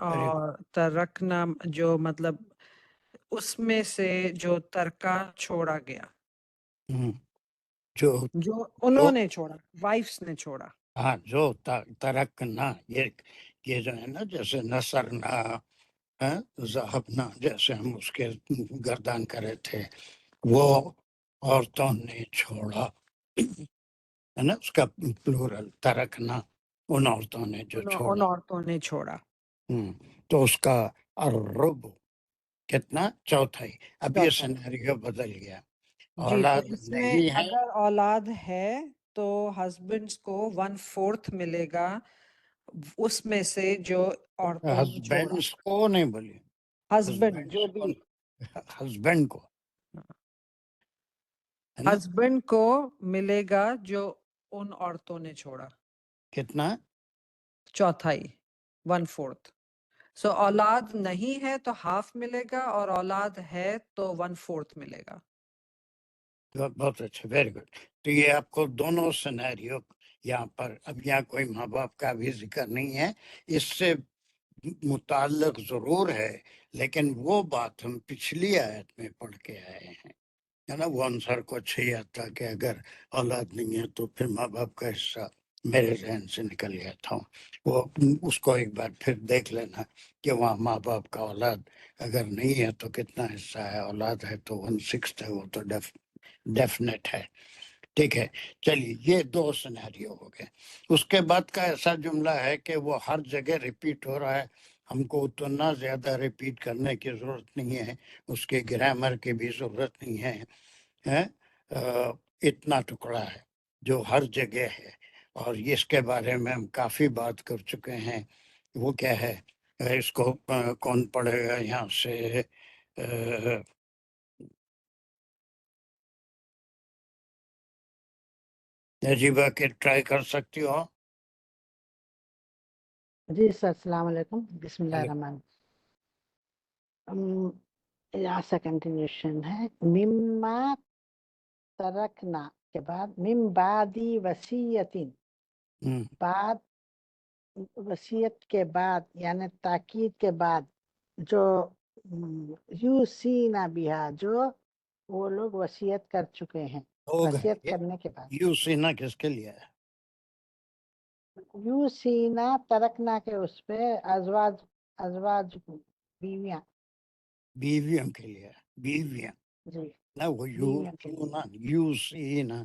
اور ترکنا جو مطلب اس میں سے جو ترکہ چھوڑا گیا، جو جو انہوں نے چھوڑا، وائفس نے چھوڑا. ہاں جو ترکنا، یہ جو ہے نا جیسے نصرنا ذہبنا، جیسے ہم اس کے گردان کرے تھے، وہ عورتوں نے چھوڑا ہے نا. اس کا پلورل ترکنا، ان عورتوں نے جو ان چھوڑا. عورتوں نے چھوڑا. تو اس کا الربع کتنا؟ چوتھائی. اب یہ چوتھائی. سینیریو بدل گیا. جی تو اولاد اس میں نہیں ہے، اگر اولاد ہے تو ہسبینڈس کو 1/4 ملے گا اس میں سے جو عورتوں نے چھوڑا. ہسبینڈس کو نہیں بولی، ہسبینڈ جو بھی ہسبینڈ کو ہے نا. ہسبینڈ کو ملے گا جو ان عورتوں نے چھوڑا، کتنا؟ چوتھائی، 1/4. سو اولاد نہیں ہے تو ہاف ملے گا اور اولاد ہے تو 1/4 ملے گا. بہت اچھا، ویری گڈ. تو یہ آپ کو دونوں سینیریو یہاں پر، اب یہاں کوئی ماں باپ کا بھی ذکر نہیں ہے، اس سے متعلق ضرور ہے، لیکن وہ بات ہم پچھلی آیت میں پڑھ کے آئے ہیں، ہے نا. وہ عنصر کو اچھا ہی آتا کہ اگر اولاد نہیں ہے تو پھر ماں باپ کا حصہ میرے ذہن سے نکل گیا تھا. وہ اس کو ایک بار پھر دیکھ لینا کہ وہاں ماں باپ کا اولاد اگر نہیں ہے تو کتنا حصہ ہے، اولاد ہے تو 1/6 ہے، وہ تو ڈیفینیٹ ہے. ٹھیک ہے. چلیے یہ دو سینیریو ہو گئے. اس کے بعد کا ایسا جملہ ہے کہ وہ ہر جگہ ریپیٹ ہو رہا ہے، ہم کو اتنا زیادہ ریپیٹ کرنے کی ضرورت نہیں ہے، اس کے گرامر کی بھی ضرورت نہیں ہے. اتنا ٹکڑا ہے جو ہر جگہ ہے، اور اس کے بارے میں ہم کافی بات کر چکے ہیں. وہ کیا ہے؟ اس کو کون پڑھے گا یہاں سے؟ عجیبہ کہ ٹرائی کر سکتی ہو. جی سر السلام علیکم. بسم اللہ الرحمن. یہاں سے کنٹینیوشن ہے. مما ترکنا کے بعد من بعدی وصیتین، بعد وصیت کے بعد یعنی تاکید کے بعد، جو یوسینا بیہا، جو وہ لوگ وصیت کر چکے ہیں. وصیت کرنے کے بعد یو سینا کس کے لیے ہے؟ یوسینا ترکنا کے اس پہ ازواج بیویاں، بیویوں کے لیے. بیویاں جی نہ، وہ بیویوں کے لیے. یو سینا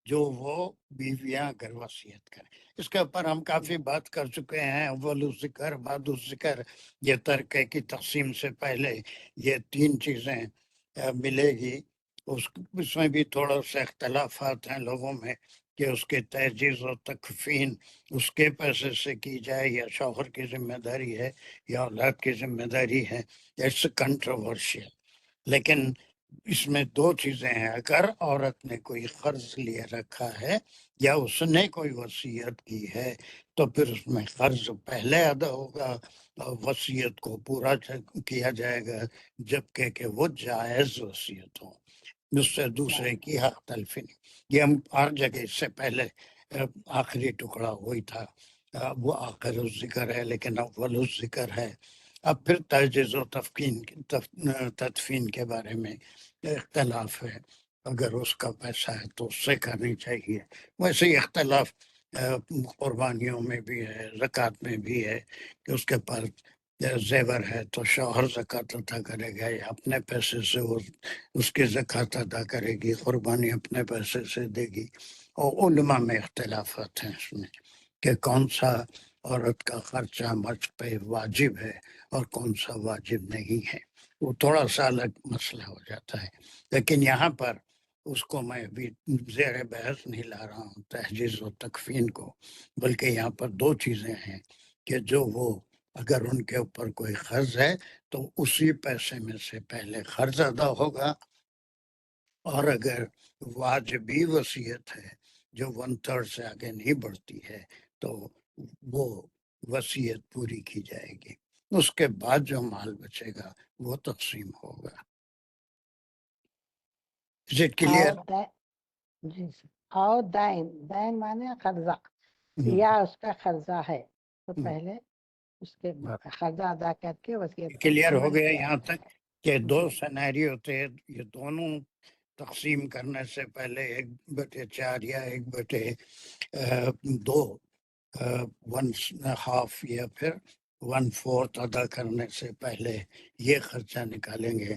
جو وہ بیویاں اگر وصیت کریں. اس کے اوپر ہم کافی بات کر چکے ہیں. اول ذکر، بعد ذکر، یہ ترکے کی تقسیم سے پہلے یہ تین چیزیں ملے گی. اس میں بھی تھوڑا سا اختلافات ہیں لوگوں میں کہ اس کی تجہیز و تکفین اس کے پیسے سے کی جائے یا شوہر کی ذمہ داری ہے یا اولاد کی ذمہ داری ہے، اٹس کنٹروورشل. لیکن اس میں دو چیزیں ہیں، اگر عورت نے کوئی قرض لیے رکھا ہے یا اس نے کوئی وصیت کی ہے تو پھر اس میں قرض پہلے ادا ہوگا اور وصیت کو پورا کیا جائے گا، جبکہ کہ وہ جائز وصیت ہو، اس سے دوسرے کی حق تلفی نہیں. یہ ہم ہر جگہ اس سے پہلے آخری ٹکڑا وہی تھا، وہ آخر الذکر ہے لیکن اول الذکر ہے. اب پھر تجہیز و تدفین کے بارے میں اختلاف ہے، اگر اس کا پیسہ ہے تو اس سے کرنی چاہیے. ویسے ہی اختلاف قربانیوں میں بھی ہے، زکوٰۃ میں بھی ہے کہ اس کے پاس زیور ہے تو شوہر زکوٰۃ ادا کرے گا یا اپنے پیسے سے وہ اس کی زکوٰۃ ادا کرے گی، قربانی اپنے پیسے سے دے گی. اور علماء میں اختلافات ہیں اس میں کہ کون سا عورت کا خرچہ مرد پہ واجب ہے اور کون سا واجب نہیں ہے. وہ تھوڑا سا الگ مسئلہ ہو جاتا ہے. لیکن یہاں پر اس کو میں ابھی زیر بحث نہیں لا رہا ہوں تجہیز و تکفین کو، بلکہ یہاں پر دو چیزیں ہیں کہ جو وہ اگر ان کے اوپر کوئی قرض ہے تو اسی پیسے میں سے پہلے قرض ادا ہوگا، اور اگر واجبی وصیت ہے جو 1/3 سے آگے نہیں بڑھتی ہے تو وہ وصیت پوری کی جائے گی. اس کے بعد جو مال بچے گا وہ تقسیم ہوگا. Is it clear? جی سر. اور دین مانے قرضہ، یا اس کا قرضہ ہے تو پہلے اس کے قرضہ ادا کر کے وصیت کلیئر ہو عمل گیا کیا. یہاں تک کہ دو سینیریو تھے، یہ دونوں تقسیم کرنے سے پہلے 1/4 یا 1/2 1/2 یا پھر 1/4 ادا کرنے سے پہلے یہ خرچہ نکالیں گے،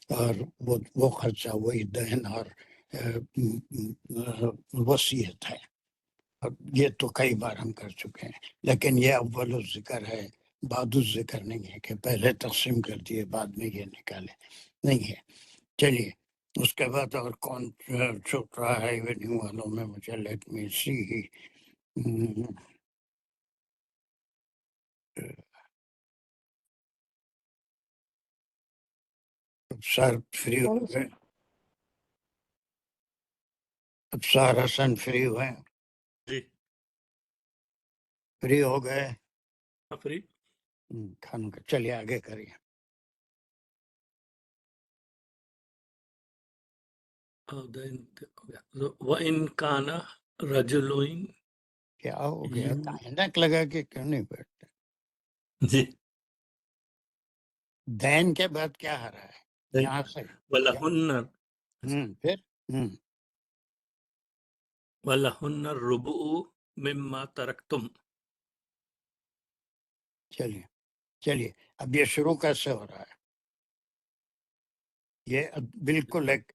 اور وہ خرچہ وہی دہن اور وصیت ہے. یہ تو کئی بار ہم کر چکے ہیں، لیکن یہ اول الذکر ہے، بعد الذکر نہیں ہے کہ پہلے تقسیم کر دیے بعد میں یہ نکالے، نہیں ہے. چلیے اس کے بعد اور کون چھوٹ رہا ہے ایوننگ والوں میں؟ مجھے لیٹ می سی. ابصار فری ہو گئے؟ ابصار حسن فری ہوئے؟ جی فری ہو گئے؟ فری. کھانا کا چلیے آگے کریے. وَإِنْ كَانَ رَجُلٌ، کیا ہو گیا؟ اینک لگا کے کیوں نہیں بیٹھتے؟ جی دین کے بعد کیا آ رہا ہے یہاں سے؟ وَلَهُنَّ پھر الرُّبُعُ مِمَّا تَرَكْتُمْ. چلیے اب یہ شروع کیسے ہو رہا ہے؟ یہ بالکل ایک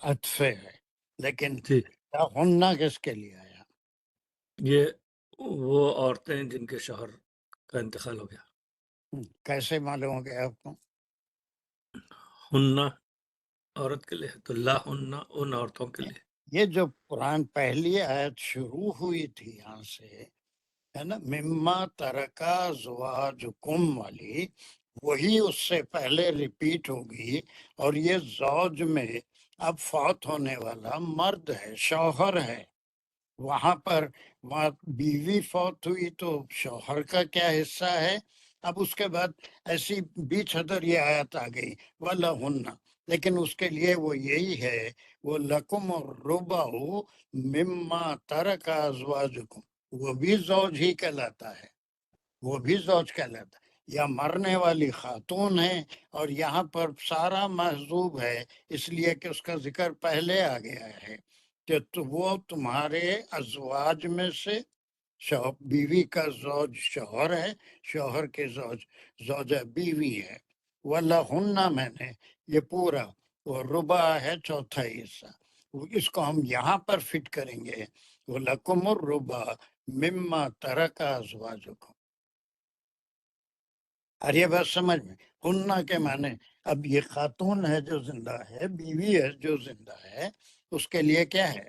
عطفے ہے، لیکن جی ہننا کس کے لیے آیا؟ یہ وہ عورتیں ہیں جن کے شوہر کا انتقال ہو گیا. کیسے معلوم ہو گیا آپ کو؟ ہننا عورت کے لیے تو لا ہننا ان عورتوں کے لیے. یہ جو قرآن پہلی آیت شروع ہوئی تھی یہاں سے ہے نا، مما ترکا زواجکم والی، وہی اس سے پہلے ریپیٹ ہوگی. اور یہ زوج میں اب فوت ہونے والا مرد ہے، شوہر ہے. وہاں پر بیوی فوت ہوئی تو شوہر کا کیا حصہ ہے؟ اب اس کے بعد ایسی بیچ ادھر یہ آیت آ گئی وَلَهُنَّ، لیکن اس کے لیے وہ یہی ہے وہ لَكُمُ الرُّبَعُ مِمَّا تَرَكَ أَزْوَاجُكُمْ، وہ بھی زوج ہی کہلاتا ہے، وہ بھی زوج کہلاتا ہے، یا مرنے والی خاتون ہے. اور یہاں پر سارا محذوب ہے اس لیے کہ اس کا ذکر پہلے آ گیا ہے کہ وہ تمہارے ازواج میں سے بیوی کا زوج شوہر ہے، شوہر کے زوجہ بیوی ہے. وَلَهُنَّ میں نے یہ پورا وہ ربع ہے، چوتھا حصہ. اس کو ہم یہاں پر فٹ کریں گے وَلَكُمُ الرُّبَعُ مِمَّا تَرَكَ أَزْوَاجُكُمْ. اور یہ بات سمجھ میں، ہننا کے معنی اب یہ خاتون ہے جو زندہ ہے، بیوی ہے جو زندہ ہے، اس کے لیے کیا ہے؟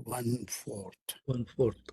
1/4। 1/4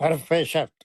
حرف شرط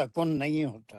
لکن نہیں ہوتا.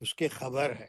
اس کی خبر ہے،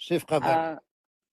صرف خبر ہے.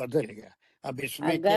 بدل گیا. اب اس میں کیا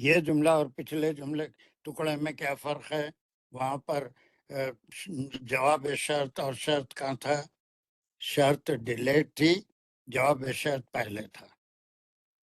یہ جملہ اور پچھلے جملے ٹکڑے میں کیا فرق ہے؟ وہاں پر جواب شرط اور شرط کہاں تھا؟ شرط ڈیلیٹ تھی، جواب شرط پہلے تھا.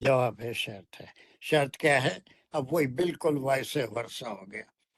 جواب شرط ہے. شرط کیا ہے؟ اب وہی بالکل ویسے ورثہ ہو گیا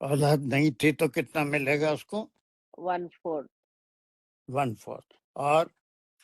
اولاد نہیں تھی تو کتنا ملے گا اس کو؟ 1/4 1/4. اور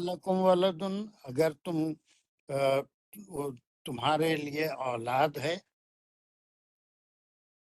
لَكُمْ وَلَدٌ، اگر تمہارے لیے اولاد ہے،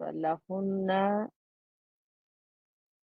سمون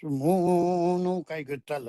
سمون کا گتل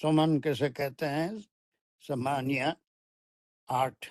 سمن کیسے کہتے ہیں؟ سمانیہ 8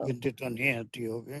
گنتی تو نہیں آتی ہوگی.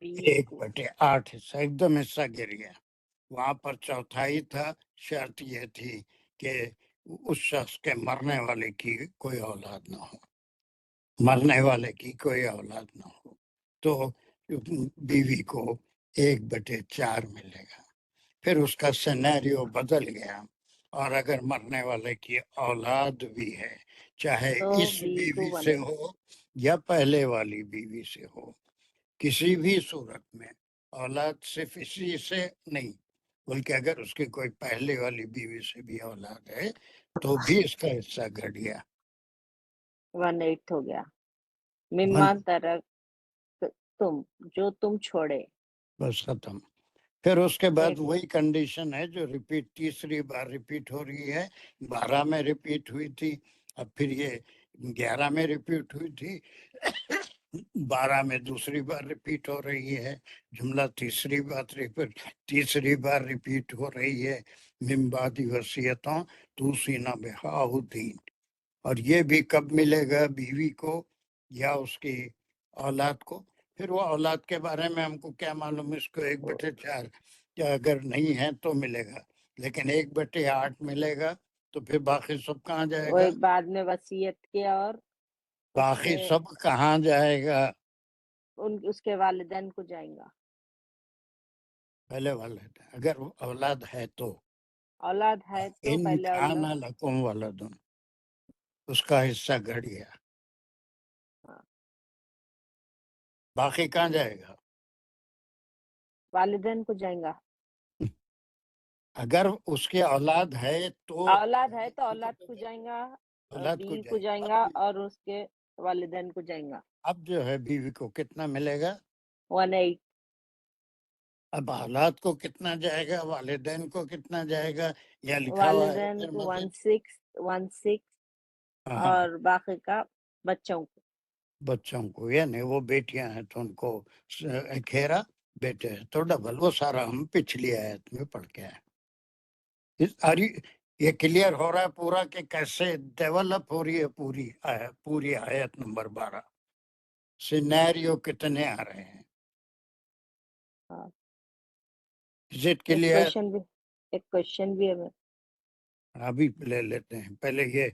بیوی کو 1/8 حصہ، ایک دم حصہ گر گیا. وہاں پر چوتھائی تھا. شرط یہ تھی کہ اس شخص کے مرنے والے کی کوئی اولاد نہ ہو، مرنے والے کی کوئی اولاد نہ ہو، تو بیوی کو 1/4 ملے گا. پھر اس کا سینیریو بدل گیا، اور اگر مرنے والے کی اولاد بھی ہے، چاہے تو اس بیوی کو بیوی 1/8 سے ہو یا پہلے والی بیوی سے ہو، کسی بھی صورت میں اولاد صرف اسی سے نہیں، بلکہ اگر اس کی کوئی پہلے والی بیوی سے بھی اولاد ہے تو بھی اس کا حصہ گھٹ گیا. 1/8 ہو گیا ون مما ترک تم جو تم چھوڑے بس ختم. پھر اس کے بعد پھر وہی کنڈیشن ہے جو ریپیٹ تیسری بار ریپیٹ ہو رہی ہے. 12 میں ریپیٹ ہوئی تھی، اب پھر یہ 11 میں ریپیٹ ہوئی تھی، 12 میں دوسری بار ریپیٹ ہو رہی ہے. جملہ تیسری بار ریپیٹ ہو رہی ہے، من بعد وصیتوں توصینا بہا الدین. اور یہ بھی کب ملے گا بیوی کو یا اس کی اولاد کو؟ پھر وہ اولاد کے بارے میں ہم کو کیا معلوم، اس کو 1/4 یا اگر نہیں ہے تو ملے گا، لیکن 1/8 ملے گا تو پھر باقی سب کہاں جائے گا؟ وہی بعد میں وصیت کے اور اس باقی کے سب کہاں جائے گا؟ اس کے والدین کو جائیں گا پہلے والے اگر اولاد ہے تو اولاد ہے تو ان پہلے کان اولاد لکم ولد، اس کا حصہ گھٹ گیا، ہاں، باقی کہاں جائے گا؟ والدین کو جائیں گا اگر اس کی اولاد ہے تو اولاد ہے تو اولاد کو جائیں گا اولاد کو بیوی کو جائے جائیں گا. گا اور اس کے والدین کو جائیں گا اب جو ہے بیوی کو کتنا ملے گا؟ 1/8 اب اولاد کو کتنا جائے گا، والدین کو کتنا جائے گا؟ یا لکھا ہوا ہے والدین پھر کو مزید 1/6 ہاں اور باقی کا بچوں کو بچوں کو، یعنی وہ بیٹیاں ہیں تو ان کو کھیرا، بیٹے ہیں تو ڈبل. وہ سارا ہم پچھلی آیت میں پڑھ کے آئے. یہ کلیئر ہو رہا ہے پورا کہ کیسے ڈیولپ ہو رہی ہے پوری آیت نمبر 12. سینیریو کتنے آ رہے ہیں؟ ہاں، Is it ایک clear؟ کوشچن بھی ہے ابھی لے لیتے ہیں. پہلے یہ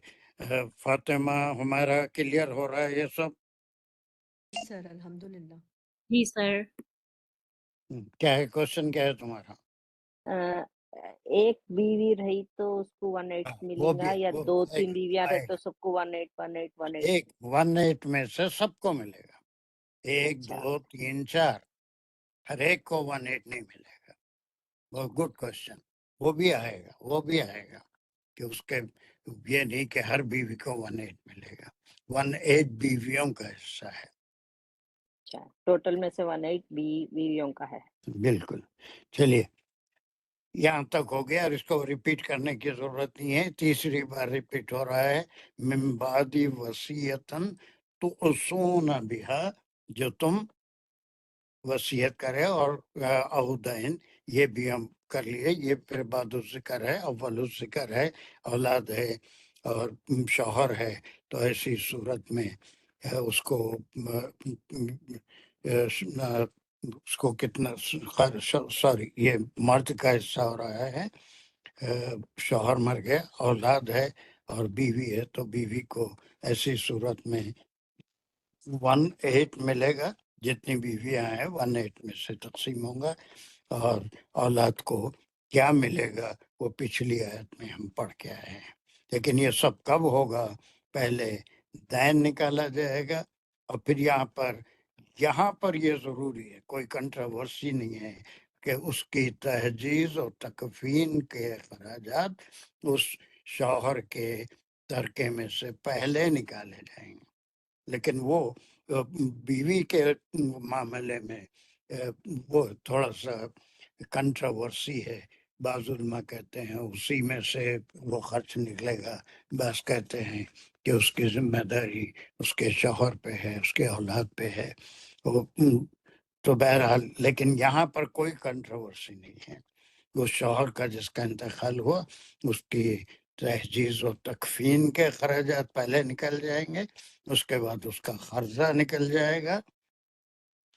فاطمہ ہمارا کلیئر ہو رہا ہے یہ سب؟ سر الحمدللہ جی سر کیا ہے کوشچن، کیا ہے تمہارا؟ ایک بیوی رہی تو اس کو 1/8 وہ ملے گا یا وہ 2-3 بیویاں رہے آئے تو گا. سب کو 1/8 1/8 1/8 ایک 1/8 میں سے سب کو ملے گا. 1 اچھا 2 3 4 ہر ایک کو 1/8 نہیں ملے گا. بہت گڈ کوشچن. وہ بھی آئے گا کہ اس کے یہ نہیں کہ ہر بیوی کو 1/8 ملے گا، 1/8 بیویوں کا حصہ ہے. اچھا، ٹوٹل میں سے 1/8 بیویوں کا ہے. بالکل. چلیے یہاں تک ہو گیا، اور اس کو ریپیٹ کرنے کی ضرورت نہیں ہے، تیسری بار ریپیٹ ہو رہا ہے. من بعد وصیتن توصون بہا، جو تم وصیت کرے، اور اودین یہ بھی ہم کر لیے، یہ پھر بعد الذکر ہے، اول الذکر ہے، اولاد ہے اور شوہر ہے. تو ایسی صورت میں اس کو کتنا سوری یہ مرد کا حصہ ہو رہا ہے. شوہر مر گیا، اولاد ہے اور بیوی ہے، تو بیوی کو ایسی صورت میں 1/8 ملے گا. جتنی بیویاں ہیں 1/8 میں سے تقسیم ہوں گا. اور اولاد کو کیا ملے گا وہ پچھلی آیت میں ہم پڑھ کے آئے ہیں. لیکن یہ سب کب ہوگا؟ پہلے دین نکالا جائے گا، اور پھر یہاں پر یہ ضروری ہے، کوئی کنٹروورسی نہیں ہے کہ اس کی تہجیز اور تکفین کے اخراجات اس شوہر کے ترکے میں سے پہلے نکالے جائیں گے. لیکن وہ بیوی کے معاملے میں وہ تھوڑا سا کنٹروورسی ہے. بعض علماء کہتے ہیں اسی میں سے وہ خرچ نکلے گا، بعض کہتے ہیں کہ اس کی ذمہ داری اس کے شوہر پہ ہے، اس کے اولاد پہ ہے. تو بہرحال لیکن یہاں پر کوئی کنٹروورسی نہیں ہے. وہ شوہر کا جس کا انتقال ہوا اس کی تہجیز و تکفین کے اخراجات پہلے نکل جائیں گے، اس کے بعد اس کا قرضہ نکل جائے گا.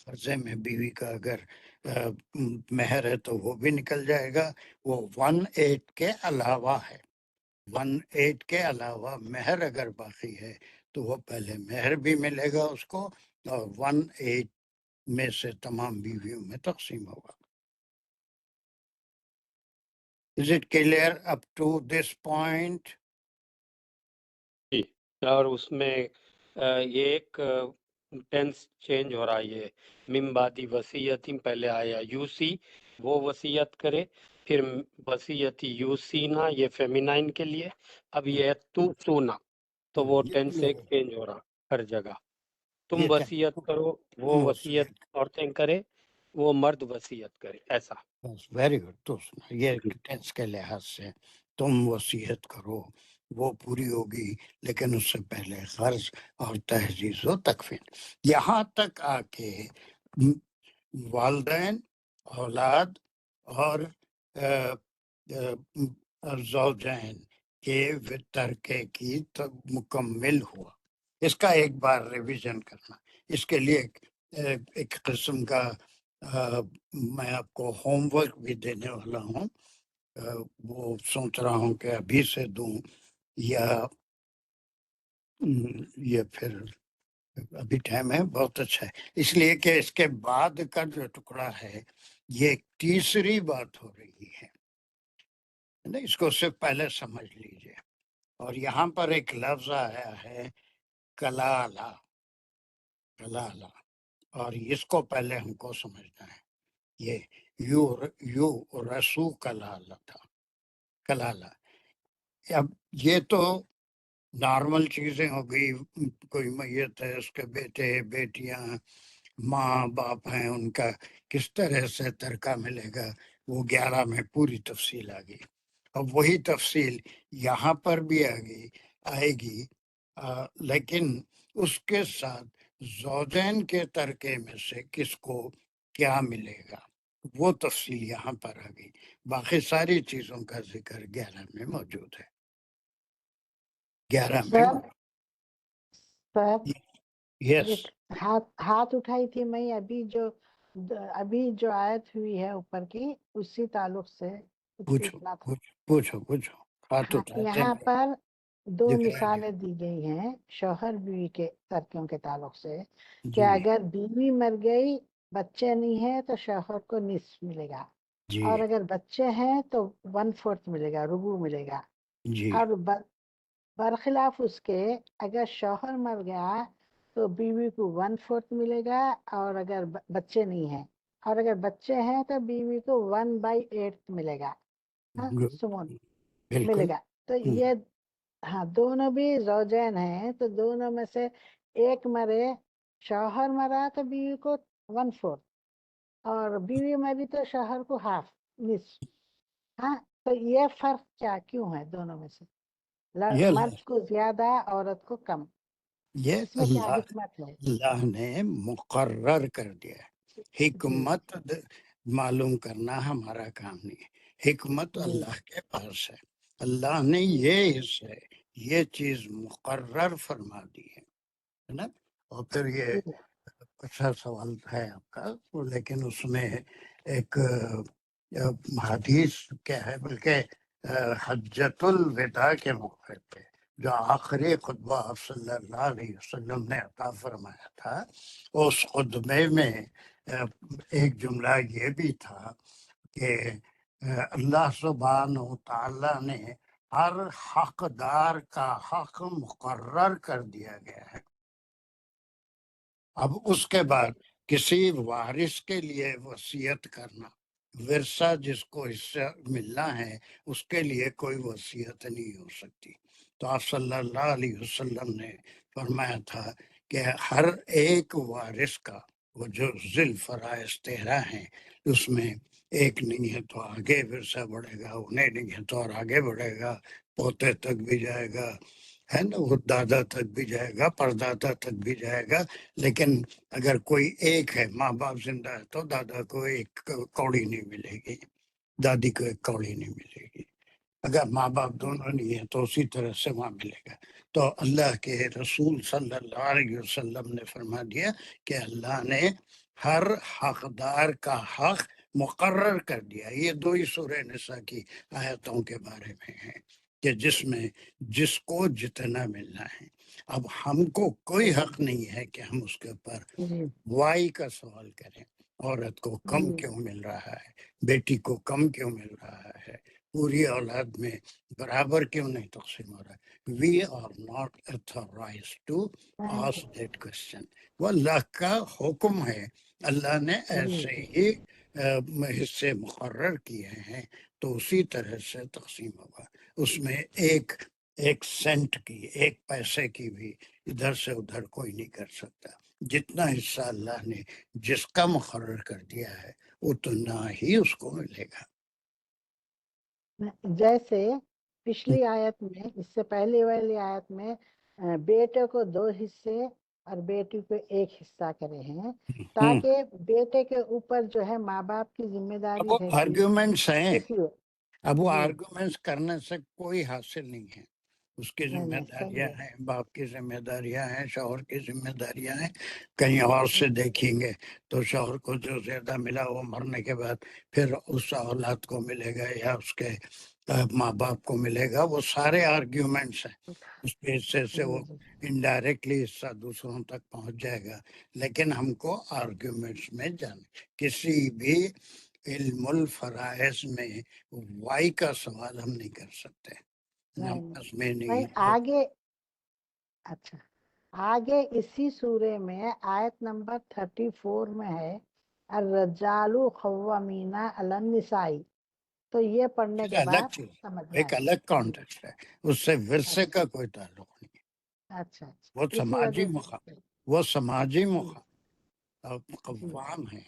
قرضے میں بیوی کا اگر مہر ہے تو وہ بھی نکل جائے گا. وہ 1/8 کے علاوہ ہے، 1/8 کے علاوہ مہر اگر باقی ہے تو وہ پہلے مہر بھی ملے گا اس کو، اور 1/8 میں سے تمام بیویوں میں تقسیم ہوگا. Is it clear up to this point? جی، اور اس میں یہ ایک ٹینس چینج ہو رہا ہے. یہ من بعد وصیت پہلے آیا یوسی، وہ وصیت کرے، پھر وصیتی یوسینا یہ فیمینائن کے لیے، اب یہ ہے تو سونا. تو وہ ٹینس ایک چینج ہو رہا ہر جگہ. تم یہ وصیت کرو، وہ تم وصیت عورتیں کرے، وہ مرد وصیت کرے، ایسا. Very good. تو یہ ٹینس کے لحاظ سے تم وصیت کرو وہ پوری ہوگی، لیکن اس سے پہلے قرض اور تہجیز و تکفین. یہاں تک آ کے والدین، اولاد اور زوجین کے ترکے کی مکمل ہوا. اس کا ایک بار ریویژن کرنا، اس کے لیے ایک قسم کا میں آپ کو ہوم ورک بھی دینے والا ہوں. وہ سوچ رہا ہوں کہ ابھی سے دوں یا یہ پھر ابھی ٹائم ہے. بہت اچھا ہے، اس لیے کہ اس کے بعد کا جو ٹکڑا ہے یہ تیسری بات ہو رہی ہے، اس کو صرف پہلے سمجھ لیجئے. اور یہاں پر ایک لفظ آیا ہے کلالہ، کلالہ، اور اس کو پہلے ہم کو سمجھنا ہے. یہ یو رسو کلالہ تھا، کلالہ. اب یہ تو نارمل چیزیں ہو گئی، کوئی میت ہے، اس کے بیٹے بیٹیاں، ماں باپ ہیں، ان کا کس طرح سے ترکہ ملے گا، وہ 11 میں پوری تفصیل آ گئی. اب وہی تفصیل یہاں پر بھی آئے گی، لیکن اس کے ساتھ زوجین کے ترکے میں سے کس کو کیا ملے گا وہ تفصیل یہاں پر آ گئی. باقی ساری چیزوں کا ذکر 11 میں موجود ہے. 11 میں سر یس. ایک ہاتھ اٹھائی تھی میں، ابھی جو آیت ہوئی ہے اوپر کی، اسی تعلق سے کچھ پوچھو پوچھنا تھا. پوچھو ہاتھ ہاں، اٹھاتے یہاں ہیں پر دو دکھائیں گے. مثالیں دی گئی ہیں شوہر بیوی کے ترکوں کے تعلق سے، کہ جی اگر بیوی مر گئی، بچے نہیں ہیں تو شوہر کو نصف ملے گا، جی اور اگر بچے ہیں تو 1/4 ملے گا، ربع ملے گا. جی اور برخلاف اس کے اگر شوہر مر گیا تو بیوی کو 1/4 ملے گا، اور اگر بچے نہیں ہیں، اور اگر بچے ہیں تو بیوی کو 1/8 ملے گا. ہاں سمون بالکل ملے گا. تو یہ ہاں دونوں بھی زوجین ہیں، تو دونوں میں سے ایک مرے، شوہر مرا تو بیوی کو 1/4 اور بیوی مری تو شوہر کو ہاف نصف. ہاں تو یہ فرق کیوں ہے دونوں میں سے؟ یہ مرد کو زیادہ عورت کو کم، یہ اس میں کیا حکمت ہے؟ اللہ نے مقرر کر دیا ہے. حکمت معلوم کرنا ہمارا کام نہیں ہے، حکمت اللہ کے پاس ہے. اللہ نے یہ چیز مقرر فرما دی ہے نا. اور پھر یہ اچھا سوال ہے آپ کا، لیکن اس میں ایک حدیث کیا ہے، بلکہ حجت الوداع کے موقع پہ جو آخری خطبہ آپ صلی اللہ علیہ وسلم نے عطا فرمایا تھا، اس خطبے میں ایک جملہ یہ بھی تھا کہ اللہ سبحانہ و تعالی نے ہر حقدار کا حق مقرر کر دیا گیا ہے. اب اس کے بعد کسی وارث کے لیے وصیت کرنا، ورثہ جس کو حصہ ملنا ہے اس کے لیے کوئی وصیت نہیں ہو سکتی. تو آپ صلی اللہ علیہ وسلم نے فرمایا تھا کہ ہر ایک وارث کا، وہ جو ذی الفرائض 13 ہیں، اس میں ایک نہیں ہے تو آگے ورثہ بڑھے گا، انہیں نہیں ہے تو اور آگے بڑھے گا، پوتے تک بھی جائے گا، ہے نا، وہ دادا تک بھی جائے گا، پردادا تک بھی جائے گا. لیکن اگر کوئی ایک ہے، ماں باپ زندہ ہے، تو دادا کو ایک کوڑی نہیں ملے گی، دادی کو ایک کوڑی نہیں ملے گی. اگر ماں باپ دونوں نہیں ہیں تو اسی طرح سے وہاں ملے گا. تو اللہ کے رسول صلی اللہ علیہ وسلم نے فرما دیا کہ اللہ نے ہر حقدار کا حق مقرر کر دیا. یہ 2 ہی سورہ نساء کی آیتوں کے بارے میں ہیں کہ جس کو جتنا ملنا ہے. اب ہم کو کوئی حق نہیں ہے کہ ہم اس کے اوپر وائی کا سوال کریں، عورت کو کم کیوں مل رہا ہے، بیٹی کو کم کیوں مل رہا ہے، پوری اولاد میں برابر کیوں نہیں تقسیم ہو رہا ہے. We are not authorized to ask that question. وہ اللہ کا حکم ہے، اللہ نے ایسے ہی حصے مقرر کیے ہیں تو اسی طرح سے تقسیم ہوگا. اس میں ایک سینٹ کی، ایک پیسے کی بھی ادھر سے ادھر کوئی نہیں کر سکتا. جتنا حصہ اللہ نے جس کا مقرر کر دیا ہے اتنا ہی اس کو ملے گا. جیسے پچھلی آیت میں، اس سے پہلے والی آیت میں بیٹے کو 2 حصے اور بیٹی کو 1 حصہ کرے ہیں، تاکہ بیٹے کے اوپر جو ہے ماں باپ کی ذمہ داری وہ رہتی آرگومنٹس ہیں، ہے. اب وہ آرگومنٹس کرنے سے کوئی حاصل نہیں ہے. اس کی ذمہ نہیں، صحیح داریاں ہے. ہیں، باپ کی ذمہ داریاں ہیں، شوہر کی ذمہ داریاں ہیں. کہیں اور سے دیکھیں گے تو شوہر کو جو زیادہ ملا وہ مرنے کے بعد پھر اس اولاد کو ملے گا یا اس کے ماں باپ کو ملے گا. وہ سارے آرگیومنٹس ہیں. اس کے حصے سے وہ انڈائریکٹلی حصہ دوسروں تک پہنچ جائے گا. لیکن ہم کو آرگیومنٹس میں جانے، کسی بھی علم الفرائض میں وائی کا سوال ہم نہیں کر سکتے. نماز میں نہیں. آگے اچھا، آگے اسی سورے میں آیت نمبر 34 میں ہے الرجال قوامین علی النساء. تو یہ پڑھنے کے الگ بعد چیز، سمجھ میں ایک الگ کانٹیکسٹ ہے، اس سے ورثے کا کوئی تعلق نہیں ہے. اچھا وہ اسی سماجی وجہ مقام، وہ سماجی سے مقام قوام ہے.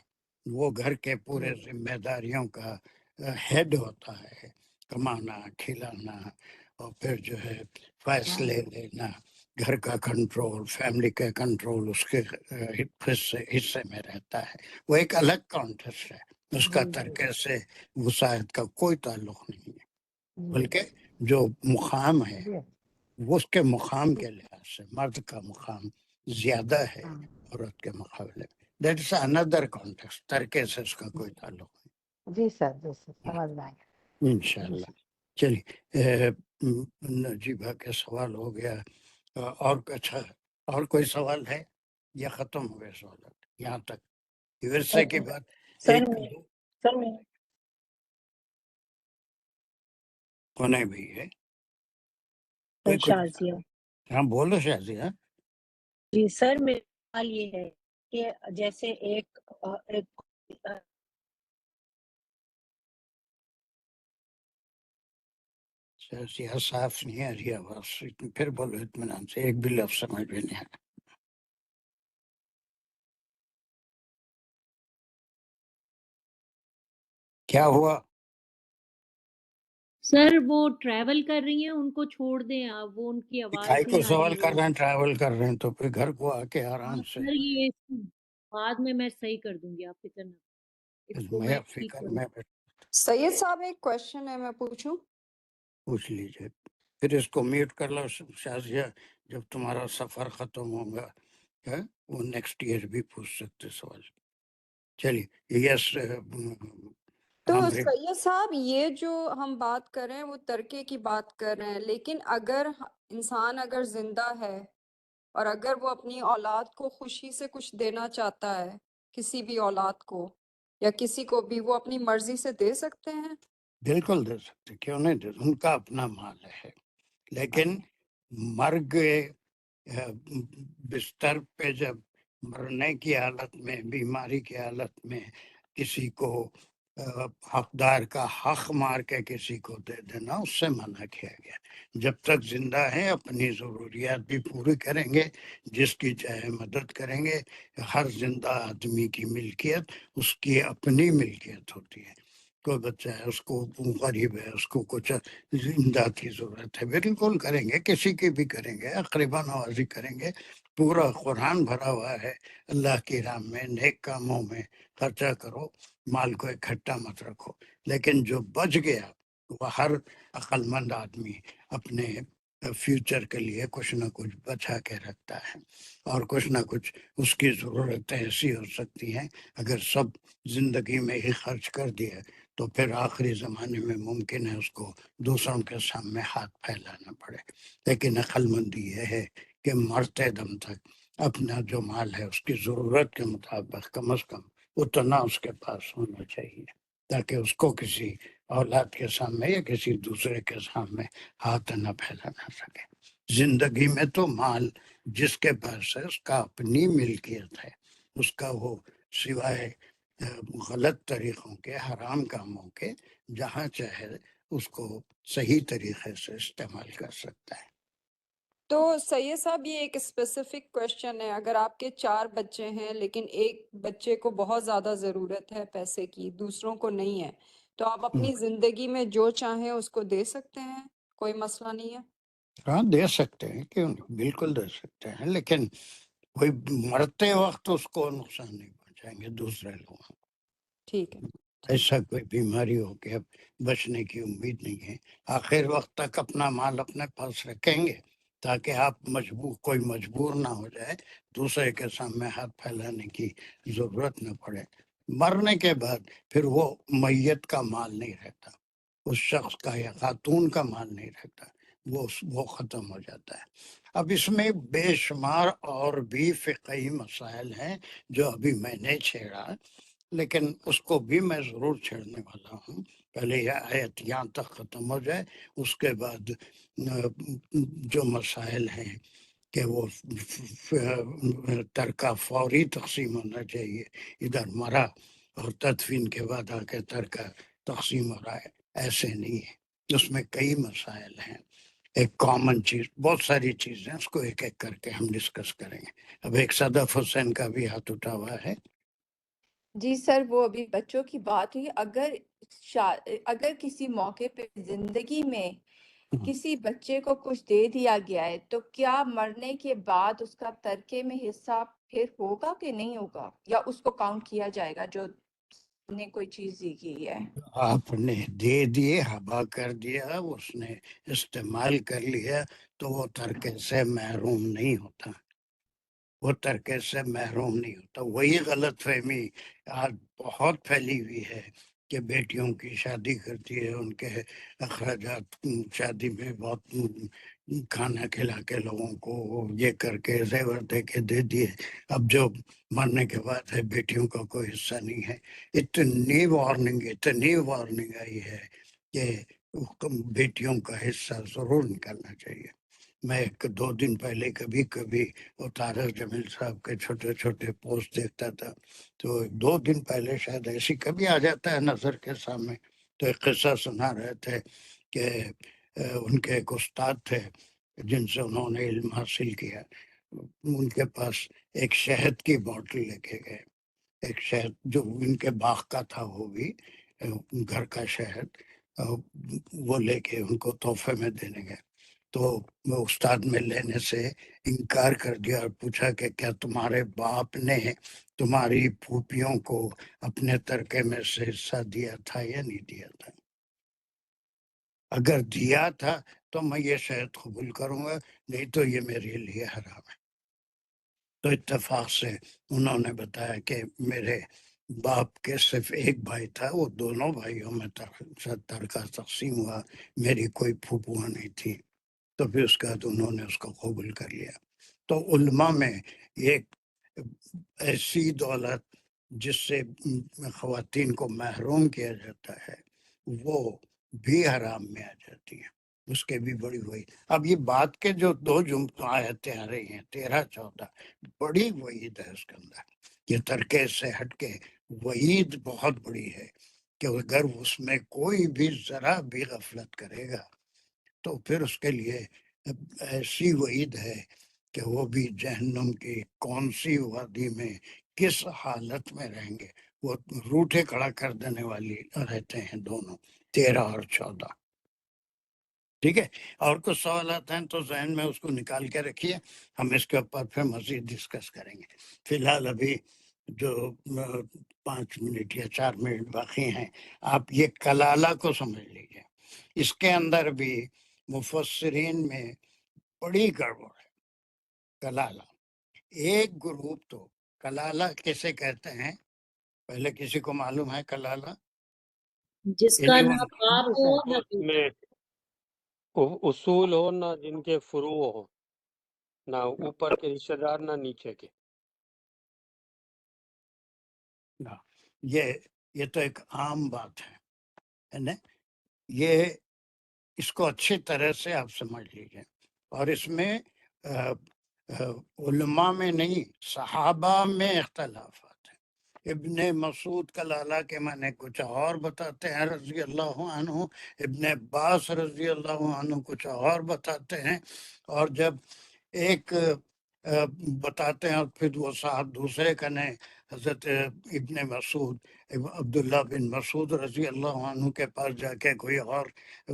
وہ گھر کے پورے ذمہ داریوں کا ہیڈ ہوتا ہے، کمانا، کھلانا، اور پھر جو ہے فیصلے لینا، گھر کا کنٹرول، فیملی کا کنٹرول اس کے حصے میں رہتا ہے. وہ ایک الگ کانٹیکسٹ ہے، اس کا ترکے سے وسعت کا کوئی تعلق نہیں ہے. بلکہ جو مقام ہے وہ اس کے مقام کے لحاظ سے مرد کا مقام زیادہ ہے عورت کے مقابلے میں. دیٹ از اندر کانٹیکسٹ، ترکے سے اس کا کوئی تعلق نہیں. جی سر سمجھ میں آئے. انشاءاللہ. چلیے نجیبہ کا سوال ہو گیا. اور اچھا، اور کوئی سوال ہے یا ختم ہو گئے سوالات یہاں تک؟ ورثے کی بات ایک کونے بھی ہے. شازیہ. ہاں بولو شازیہ. جی سر، میرا سوال یہ ہے کہ جیسے ایک شازیہ صاف نہیں آ رہی آواز، پھر بولو اطمینان سے، ایک بھی لفظ سمجھ میں نہیں آیا۔ کیا ہوا؟ سر وہ ٹریول کر رہی ہیں، ان کو چھوڑ دیں آپ، وہ ان کی آواز کائی کو نہیں آ سوال رہی کر ہے۔ رہے ہیں، ٹریول کر رہے ہیں تو پھر گھر کو آ کے آرام سے، سر یہ بعد میں صحیح کر دوں گی، آپ فکر نہ کریں، اس کو میں میں ٹھیک فکر کروں میں سید صاحب ایک کوشچن ہے، میں پوچھوں؟ پوچھ لیجئے، پھر اس کو میوٹ کر لو شازیہ، جب تمہارا سفر ختم ہوگا وہ نیکسٹ ایئر بھی پوچھ سکتے سوال۔ چلیے، یس تو عامر، سید صاحب یہ جو ہم بات کر رہے ہیں وہ ترکے کی بات کر رہے ہیں، لیکن اگر انسان اگر زندہ ہے اور اگر وہ اپنی اولاد کو خوشی سے کچھ دینا چاہتا ہے، کسی بھی اولاد کو یا کسی کو بھی، وہ اپنی مرضی سے دے سکتے ہیں؟ بالکل دے سکتے، کیوں نہیں دے، ان کا اپنا مال ہے، لیکن مرگ بستر پہ جب مرنے کی حالت میں، بیماری کی حالت میں کسی کو حقدار کا حق مار کے کسی کو دے دینا، اس سے منع کیا گیا۔ جب تک زندہ ہیں اپنی ضروریات بھی پوری کریں گے، جس کی چاہے مدد کریں گے۔ ہر زندہ آدمی کی ملکیت اس کی اپنی ملکیت ہوتی ہے۔ کوئی بچہ ہے، اس کو غریب ہے، اس کو کچھ امداد کی ضرورت ہے، بالکل کریں گے، کسی کی بھی کریں گے، اقربا نوازی کریں گے۔ پورا قرآن بھرا ہوا ہے اللہ کی راہ میں، نیک کاموں میں خرچہ کرو، مال کو اکٹھا مت رکھو۔ لیکن جو بچ گیا وہ ہر عقل مند آدمی اپنے فیوچر کے لیے کچھ نہ کچھ بچا کے رکھتا ہے، اور کچھ نہ کچھ اس کی ضرورتیں ایسی ہو سکتی ہیں اگر سب زندگی میں ہی خرچ کر دیا تو پھر آخری زمانے میں ممکن ہے اس کو دوسروں کے سامنے ہاتھ پھیلانا پڑے۔ لیکن عقل مندی یہ ہے کہ مرتے دم تک اپنا جو مال ہے اس کی ضرورت کے مطابق کم از کم اتنا اس کے پاس ہونا چاہیے، تاکہ اس کو کسی اولاد کے سامنے یا کسی دوسرے کے سامنے ہاتھ نہ پھیلانا سکے۔ زندگی میں تو مال جس کے پاس ہے اس کا اپنی ملکیت ہے، اس کا وہ سوائے غلط طریقوں کے، حرام کاموں کے، جہاں چاہے اس کو صحیح طریقے سے استعمال کر سکتا ہے۔ تو سید صاحب یہ ایک اسپیسیفک کوشچن ہے، اگر آپ کے 4 بچے ہیں لیکن ایک بچے کو بہت زیادہ ضرورت ہے پیسے کی، دوسروں کو نہیں ہے، تو آپ اپنی زندگی میں جو چاہیں اس کو دے سکتے ہیں، کوئی مسئلہ نہیں ہے؟ ہاں دے سکتے ہیں، کیوں نہیں، بالکل دے سکتے ہیں، لیکن کوئی مرتے وقت اس کو نقصان نہیں پہنچائیں گے دوسرے لوگوں کو۔ ٹھیک ہے۔ ایسا کوئی بیماری ہو کہ اب بچنے کی امید نہیں ہے، آخر وقت تک اپنا مال اپنے پاس رکھیں گے تاکہ آپ کوئی مجبور نہ ہو جائے، دوسرے کے سامنے ہاتھ پھیلانے کی ضرورت نہ پڑے۔ مرنے کے بعد پھر وہ میت کا مال نہیں رہتا، اس شخص کا یا خاتون کا مال نہیں رہتا، وہ ختم ہو جاتا ہے۔ اب اس میں بے شمار اور بھی فقہی مسائل ہیں جو ابھی میں نے چھیڑا، لیکن اس کو بھی میں ضرور چھیڑنے والا ہوں۔ پہلے یہ آیت یہاں تک ختم ہو جائے، اس کے بعد جو مسائل ہیں کہ وہ ترکہ فوری تقسیم ہونا چاہیے، ادھر مرا اور تدفین کے بعد آ کے ترکہ تقسیم ہو رہا ہے، ایسے نہیں ہے، اس میں کئی مسائل ہیں۔ ایک کامن چیز، بہت ساری چیزیں، اس کو ایک ایک کر کے ہم ڈسکس کریں گے۔ اب ایک صدف حسین کا بھی ہاتھ اٹھا ہوا ہے۔ جی سر، وہ ابھی بچوں کی بات ہوئی، اگر کسی موقع پہ زندگی میں کسی بچے کو کچھ دے دیا گیا ہے تو کیا مرنے کے بعد اس کا ترکے میں حصہ پھر ہوگا کہ نہیں ہوگا، یا اس کو کاؤنٹ کیا جائے گا جو نے کوئی چیز دی گئی ہے؟ آپ نے دے دیے، ہبا کر دیا، اس نے استعمال کر لیا تو وہ ترکے سے محروم نہیں ہوتا، وہ ترکے سے محروم نہیں ہوتا۔ وہی غلط فہمی آج بہت پھیلی ہوئی ہے کہ بیٹیوں کی شادی کرتی ہے، ان کے اخراجات شادی میں بہت کھانا کھلا کے لوگوں کو یہ کر کے زیور دے کے دے دیے، اب جو مرنے کے بعد ہے بیٹیوں کا کوئی حصہ نہیں ہے۔ اتنی وارننگ آئی ہے کہ بیٹیوں کا حصہ ضرور نکالنا چاہیے۔ میں 2 دن پہلے کبھی وہ طارق جمیل صاحب کے چھوٹے چھوٹے پوسٹ دیکھتا تھا، تو 2 دن پہلے شاید ایسی کبھی آ جاتا ہے نظر کے سامنے، تو ایک قصہ سنا رہے تھے کہ ان کے ایک استاد تھے جن سے انہوں نے علم حاصل کیا، ان کے پاس ایک شہد کی بوٹل لے کے گئے، ایک شہد جو ان کے باغ کا تھا، وہ بھی گھر کا شہد، وہ لے کے ان کو تحفے میں دینے گئے، تو وہ استاد میں لینے سے انکار کر دیا اور پوچھا کہ کیا تمہارے باپ نے تمہاری پھوپھیوں کو اپنے ترکے میں سے حصہ دیا تھا یا نہیں دیا تھا؟ اگر دیا تھا تو میں یہ شہد قبول کروں گا، نہیں تو یہ میرے لیے حرام ہے۔ تو اتفاق سے انہوں نے بتایا کہ میرے باپ کے صرف ایک بھائی تھا، وہ دونوں بھائیوں میں ترکہ تقسیم ہوا، میری کوئی پھوپھوا نہیں تھی، تو پھر اس کے بعد انہوں نے اس کو قبول کر لیا۔ تو علماء میں ایک ایسی دولت جس سے خواتین کو محروم کیا جاتا ہے وہ بھی حرام میں آ جاتی ہے، اس کے بھی بڑی وعید۔ اب یہ بات کے جو 2 آیتیں آ رہی ہیں 13-14، بڑی وعید ہے اس کے اندر، یہ ترکے سے ہٹ کے وعید بہت بڑی ہے کہ اگر اس میں کوئی بھی ذرا بھی غفلت کرے گا تو پھر اس کے لیے ایسی وعید ہے کہ وہ بھی جہنم کی کون سی وادی میں کس حالت میں رہیں گے، وہ روٹھے کھڑا کر دینے والی رہتے ہیں دونوں، 13 اور 14۔ ٹھیک ہے، اور کچھ سوالات ہیں تو ذہن میں اس کو نکال کے رکھیے، ہم اس کے اوپر پھر مزید ڈسکس کریں گے۔ فی الحال ابھی جو 5 منٹ یا 4 منٹ باقی ہیں، آپ یہ کلالہ کو سمجھ لیجیے، اس کے اندر بھی مفسرین میں بڑی گڑبڑ ہے۔ کلالہ ایک گروپ، تو کلالہ کیسے کہتے ہیں؟ پہلے کسی کو معلوم ہے کلالہ؟ جس کا نہ باپ جی ہو سر، نہ جس میں اصول ہو نہ جن کے فروع ہو، نہ اوپر کے رشتہ دار نہ نیچے کے۔ یہ تو ایک عام بات ہے نا، یہ اس کو اچھی طرح سے آپ سمجھ لیجیے، اور اس میں علماء میں نہیں، صحابہ میں اختلافات ہیں۔ ابن مسعود کلالہ کے معنی کچھ اور بتاتے ہیں رضی اللہ عنہ، ابن عباس رضی اللہ عنہ کچھ اور بتاتے ہیں، اور جب ایک بتاتے ہیں اور پھر وہ صاحب دوسرے کنے حضرت ابن مسعود عبداللہ بن مسعود رضی اللہ عنہ کے پاس جا کے کوئی اور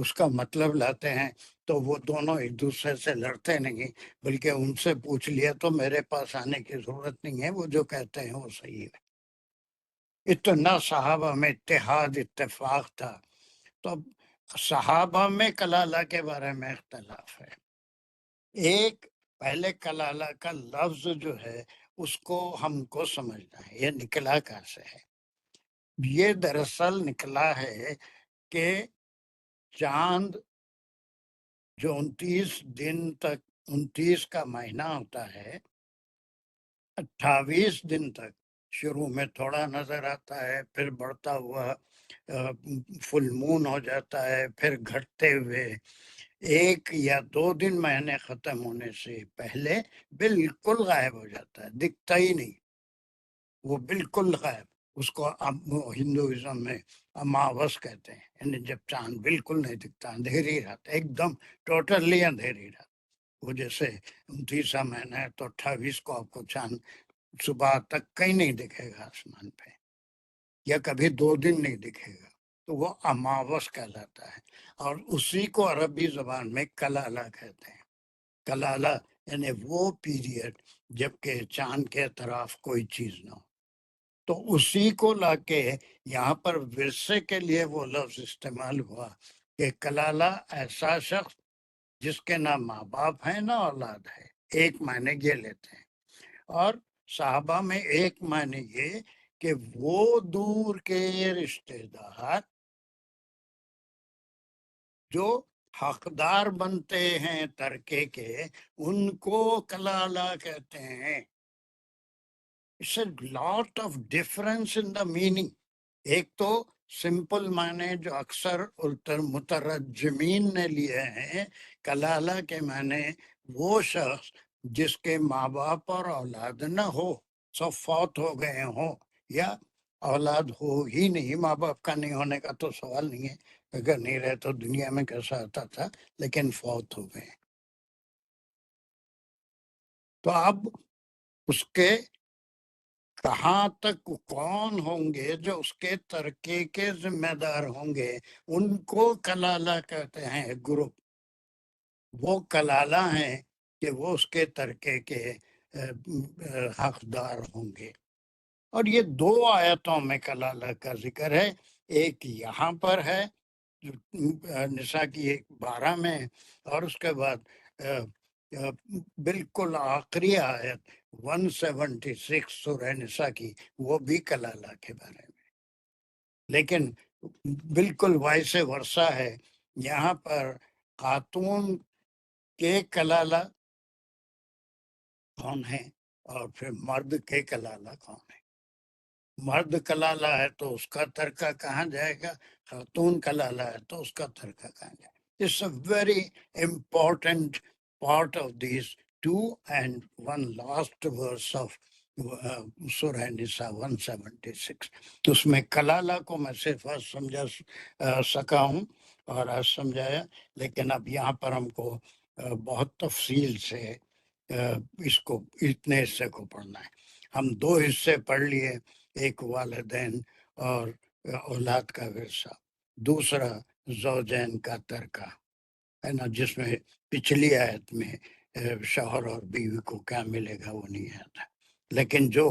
اس کا مطلب لاتے ہیں، تو وہ دونوں ایک دوسرے سے لڑتے نہیں، بلکہ ان سے پوچھ لیا تو میرے پاس آنے کی ضرورت نہیں ہے، وہ جو کہتے ہیں وہ صحیح ہے۔ اتنا صحابہ میں اتحاد اتفاق تھا، تو اب صحابہ میں کلالہ کے بارے میں اختلاف ہے۔ ایک پہلے کلالہ کا لفظ جو ہے اس کو ہم کو سمجھنا ہے، یہ نکلا کہاں سے ہے؟ یہ دراصل نکلا ہے کہ چاند جو 29 دن تک 29 کا مہینہ ہوتا ہے، 28 دن تک شروع میں تھوڑا نظر آتا ہے، پھر بڑھتا ہوا فل مون ہو جاتا ہے، پھر گھٹتے ہوئے 1 یا 2 دن مہینے ختم ہونے سے پہلے بالکل غائب ہو جاتا ہے، دکھتا ہی نہیں، وہ بالکل غائب۔ اس کو ہندوازم میں اماوس کہتے ہیں، یعنی جب چاند بالکل نہیں دکھتا، اندھیری رات، ایک دم ٹوٹلی اندھیری رات۔ وہ جیسے 29واں مہینہ ہے تو 28 کو آپ کو چاند صبح تک کہیں نہیں دکھے گا آسمان پہ، یا کبھی 2 دن نہیں دکھے گا، تو وہ اماوس کہلاتا ہے، اور اسی کو عربی زبان میں کلالہ کہتے ہیں۔ کلالہ یعنی وہ پیریڈ جب کہ چاند کے اطراف کوئی چیز نہ ہو، تو اسی کو لا کے یہاں پر ورثے کے لیے وہ لفظ استعمال ہوا کہ کلالہ ایسا شخص جس کے نہ ماں باپ ہیں نہ اولاد ہے، ایک معنی یہ لیتے ہیں۔ اور صحابہ میں ایک معنی یہ کہ وہ دور کے رشتہ دار جو حقدار بنتے ہیں ترکے کے، ان کو کلالہ کہتے ہیں۔ It's a lot of difference in the meaning۔ ایک تو سمپل معنی جو اکثر مترجمین نے لیے ہیں، کلالہ کے معنی وہ شخص جس کے ماں باپ اور اولاد نہ ہو، سب فوت ہو گئے ہوں، یا اولاد ہو ہی نہیں، ماں باپ کا نہیں ہونے کا تو سوال نہیں ہے، اگر نہیں رہے تو دنیا میں کیسا آتا تھا، لیکن فوت ہو گئے، تو اب اس کے کہاں تک کون ہوں گے جو اس کے ترکے کے ذمہ دار ہوں گے؟ ان کو کلالہ کہتے ہیں، گروپ وہ کلالہ ہیں کہ وہ اس کے ترکے کے حقدار ہوں گے۔ اور یہ 2 آیتوں میں کلالہ کا ذکر ہے، ایک یہاں پر ہے نساء کی 12 میں، اور اس کے بعد بالکل آخری آیت 176 سورہ نساء کی، وہ بھی کلالہ کے بارے میں، لیکن بالکل وائس ورثہ ہے۔ یہاں پر خاتون کے کلالہ کون ہے اور پھر مرد کے کلالہ کون ہے؟ مرد کلالہ ہے تو اس کا ترکہ کہاں جائے گا، خاتون کلالہ ہے تو اس کا ترکہ کہاں جائے گا؟ It's a very important part of these 2 and 1 last verse of سورہ نساء 176۔ اس میں کلالہ کو میں صرف آج سمجھا سکا ہوں اور آج سمجھایا، لیکن اب یہاں پر ہم کو بہت تفصیل سے اس کو اتنے حصے کو پڑھنا ہے۔ ہم 2 حصے پڑھ لیے، ایک والدین اور اولاد کا ورثہ، دوسرا زوجین کا ترکہ ہے نا، جس میں پچھلی آیت میں شوہر اور بیوی کو کیا ملے گا وہ نہیں آیا تھا، لیکن جو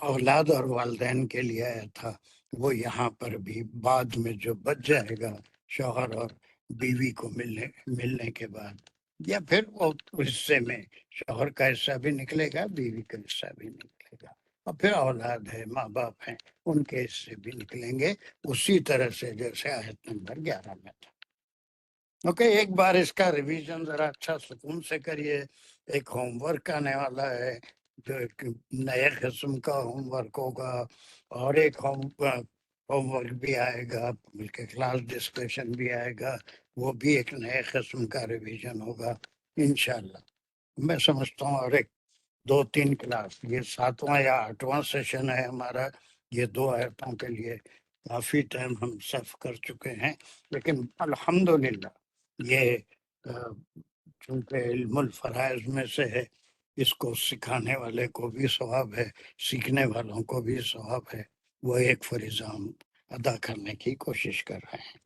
اولاد اور والدین کے لیے آیا تھا وہ یہاں پر بھی بعد میں جو بچ جائے گا شوہر اور بیوی کو ملنے کے بعد، یا پھر وہ حصے میں شوہر کا حصہ بھی نکلے گا، بیوی کا حصہ بھی نکلے گا، اور پھر اولاد ہے، ماں باپ ہیں، ان کے حصے بھی نکلیں گے اسی طرح سے جیسے آیت نمبر 11 میں تھا۔ اوکے، ایک بار اس کا ریویژن ذرا اچھا سکون سے کریے۔ ایک ہوم ورک آنے والا ہے جو ایک نئے قسم کا ہوم ورک ہوگا، اور ایک ہوم ورک بھی آئے گا، بلکہ کلاس ڈسکشن بھی آئے گا، وہ بھی ایک نئے قسم کا ریویژن ہوگا انشاءاللہ۔ میں سمجھتا ہوں اور ایک 2-3 کلاس، یہ 7واں یا 8واں سیشن ہے ہمارا، یہ 2 آیتوں کے لیے کافی ٹائم ہم صرف کر چکے ہیں، لیکن الحمدللہ یہ چونکہ علم الفرائض میں سے ہے، اس کو سکھانے والے کو بھی ثواب ہے، سیکھنے والوں کو بھی ثواب ہے، وہ ایک فریضہ ہم ادا کرنے کی کوشش کر رہے ہیں۔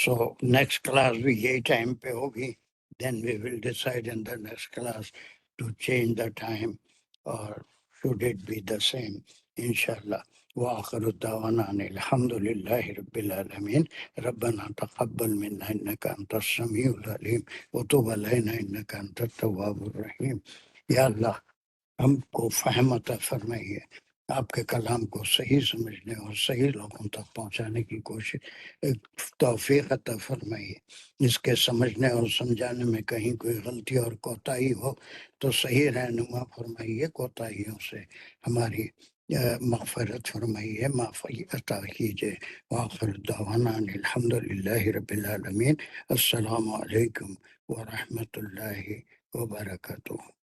سو نیکسٹ کلاس بھی یہی ٹائم پہ ہوگی، then we will decide in the next class to change the time or should it be the same inshallah. وآخر الدعوانا أن الحمد لله رب العالمين. ربنا تقبل منا إنك أنت السميع العليم وتب علينا إنك أنت التواب الرحيم. یا اللہ ہم کو فہم عطا فرمائیے، آپ کے کلام کو صحیح سمجھنے اور صحیح لوگوں تک پہنچانے کی توفیق عطا فرمائیے۔ اس کے سمجھنے اور سمجھانے میں کہیں کوئی غلطی اور کوتاہی ہو تو صحیح رہنما فرمائیے، کوتاہیوں سے ہماری مغفرت فرمائیے، معافی عطا کیجیے۔ وآخر دعوانا ان الحمد للہ رب العالمین۔ السلام علیکم ورحمۃ اللہ وبرکاتہ۔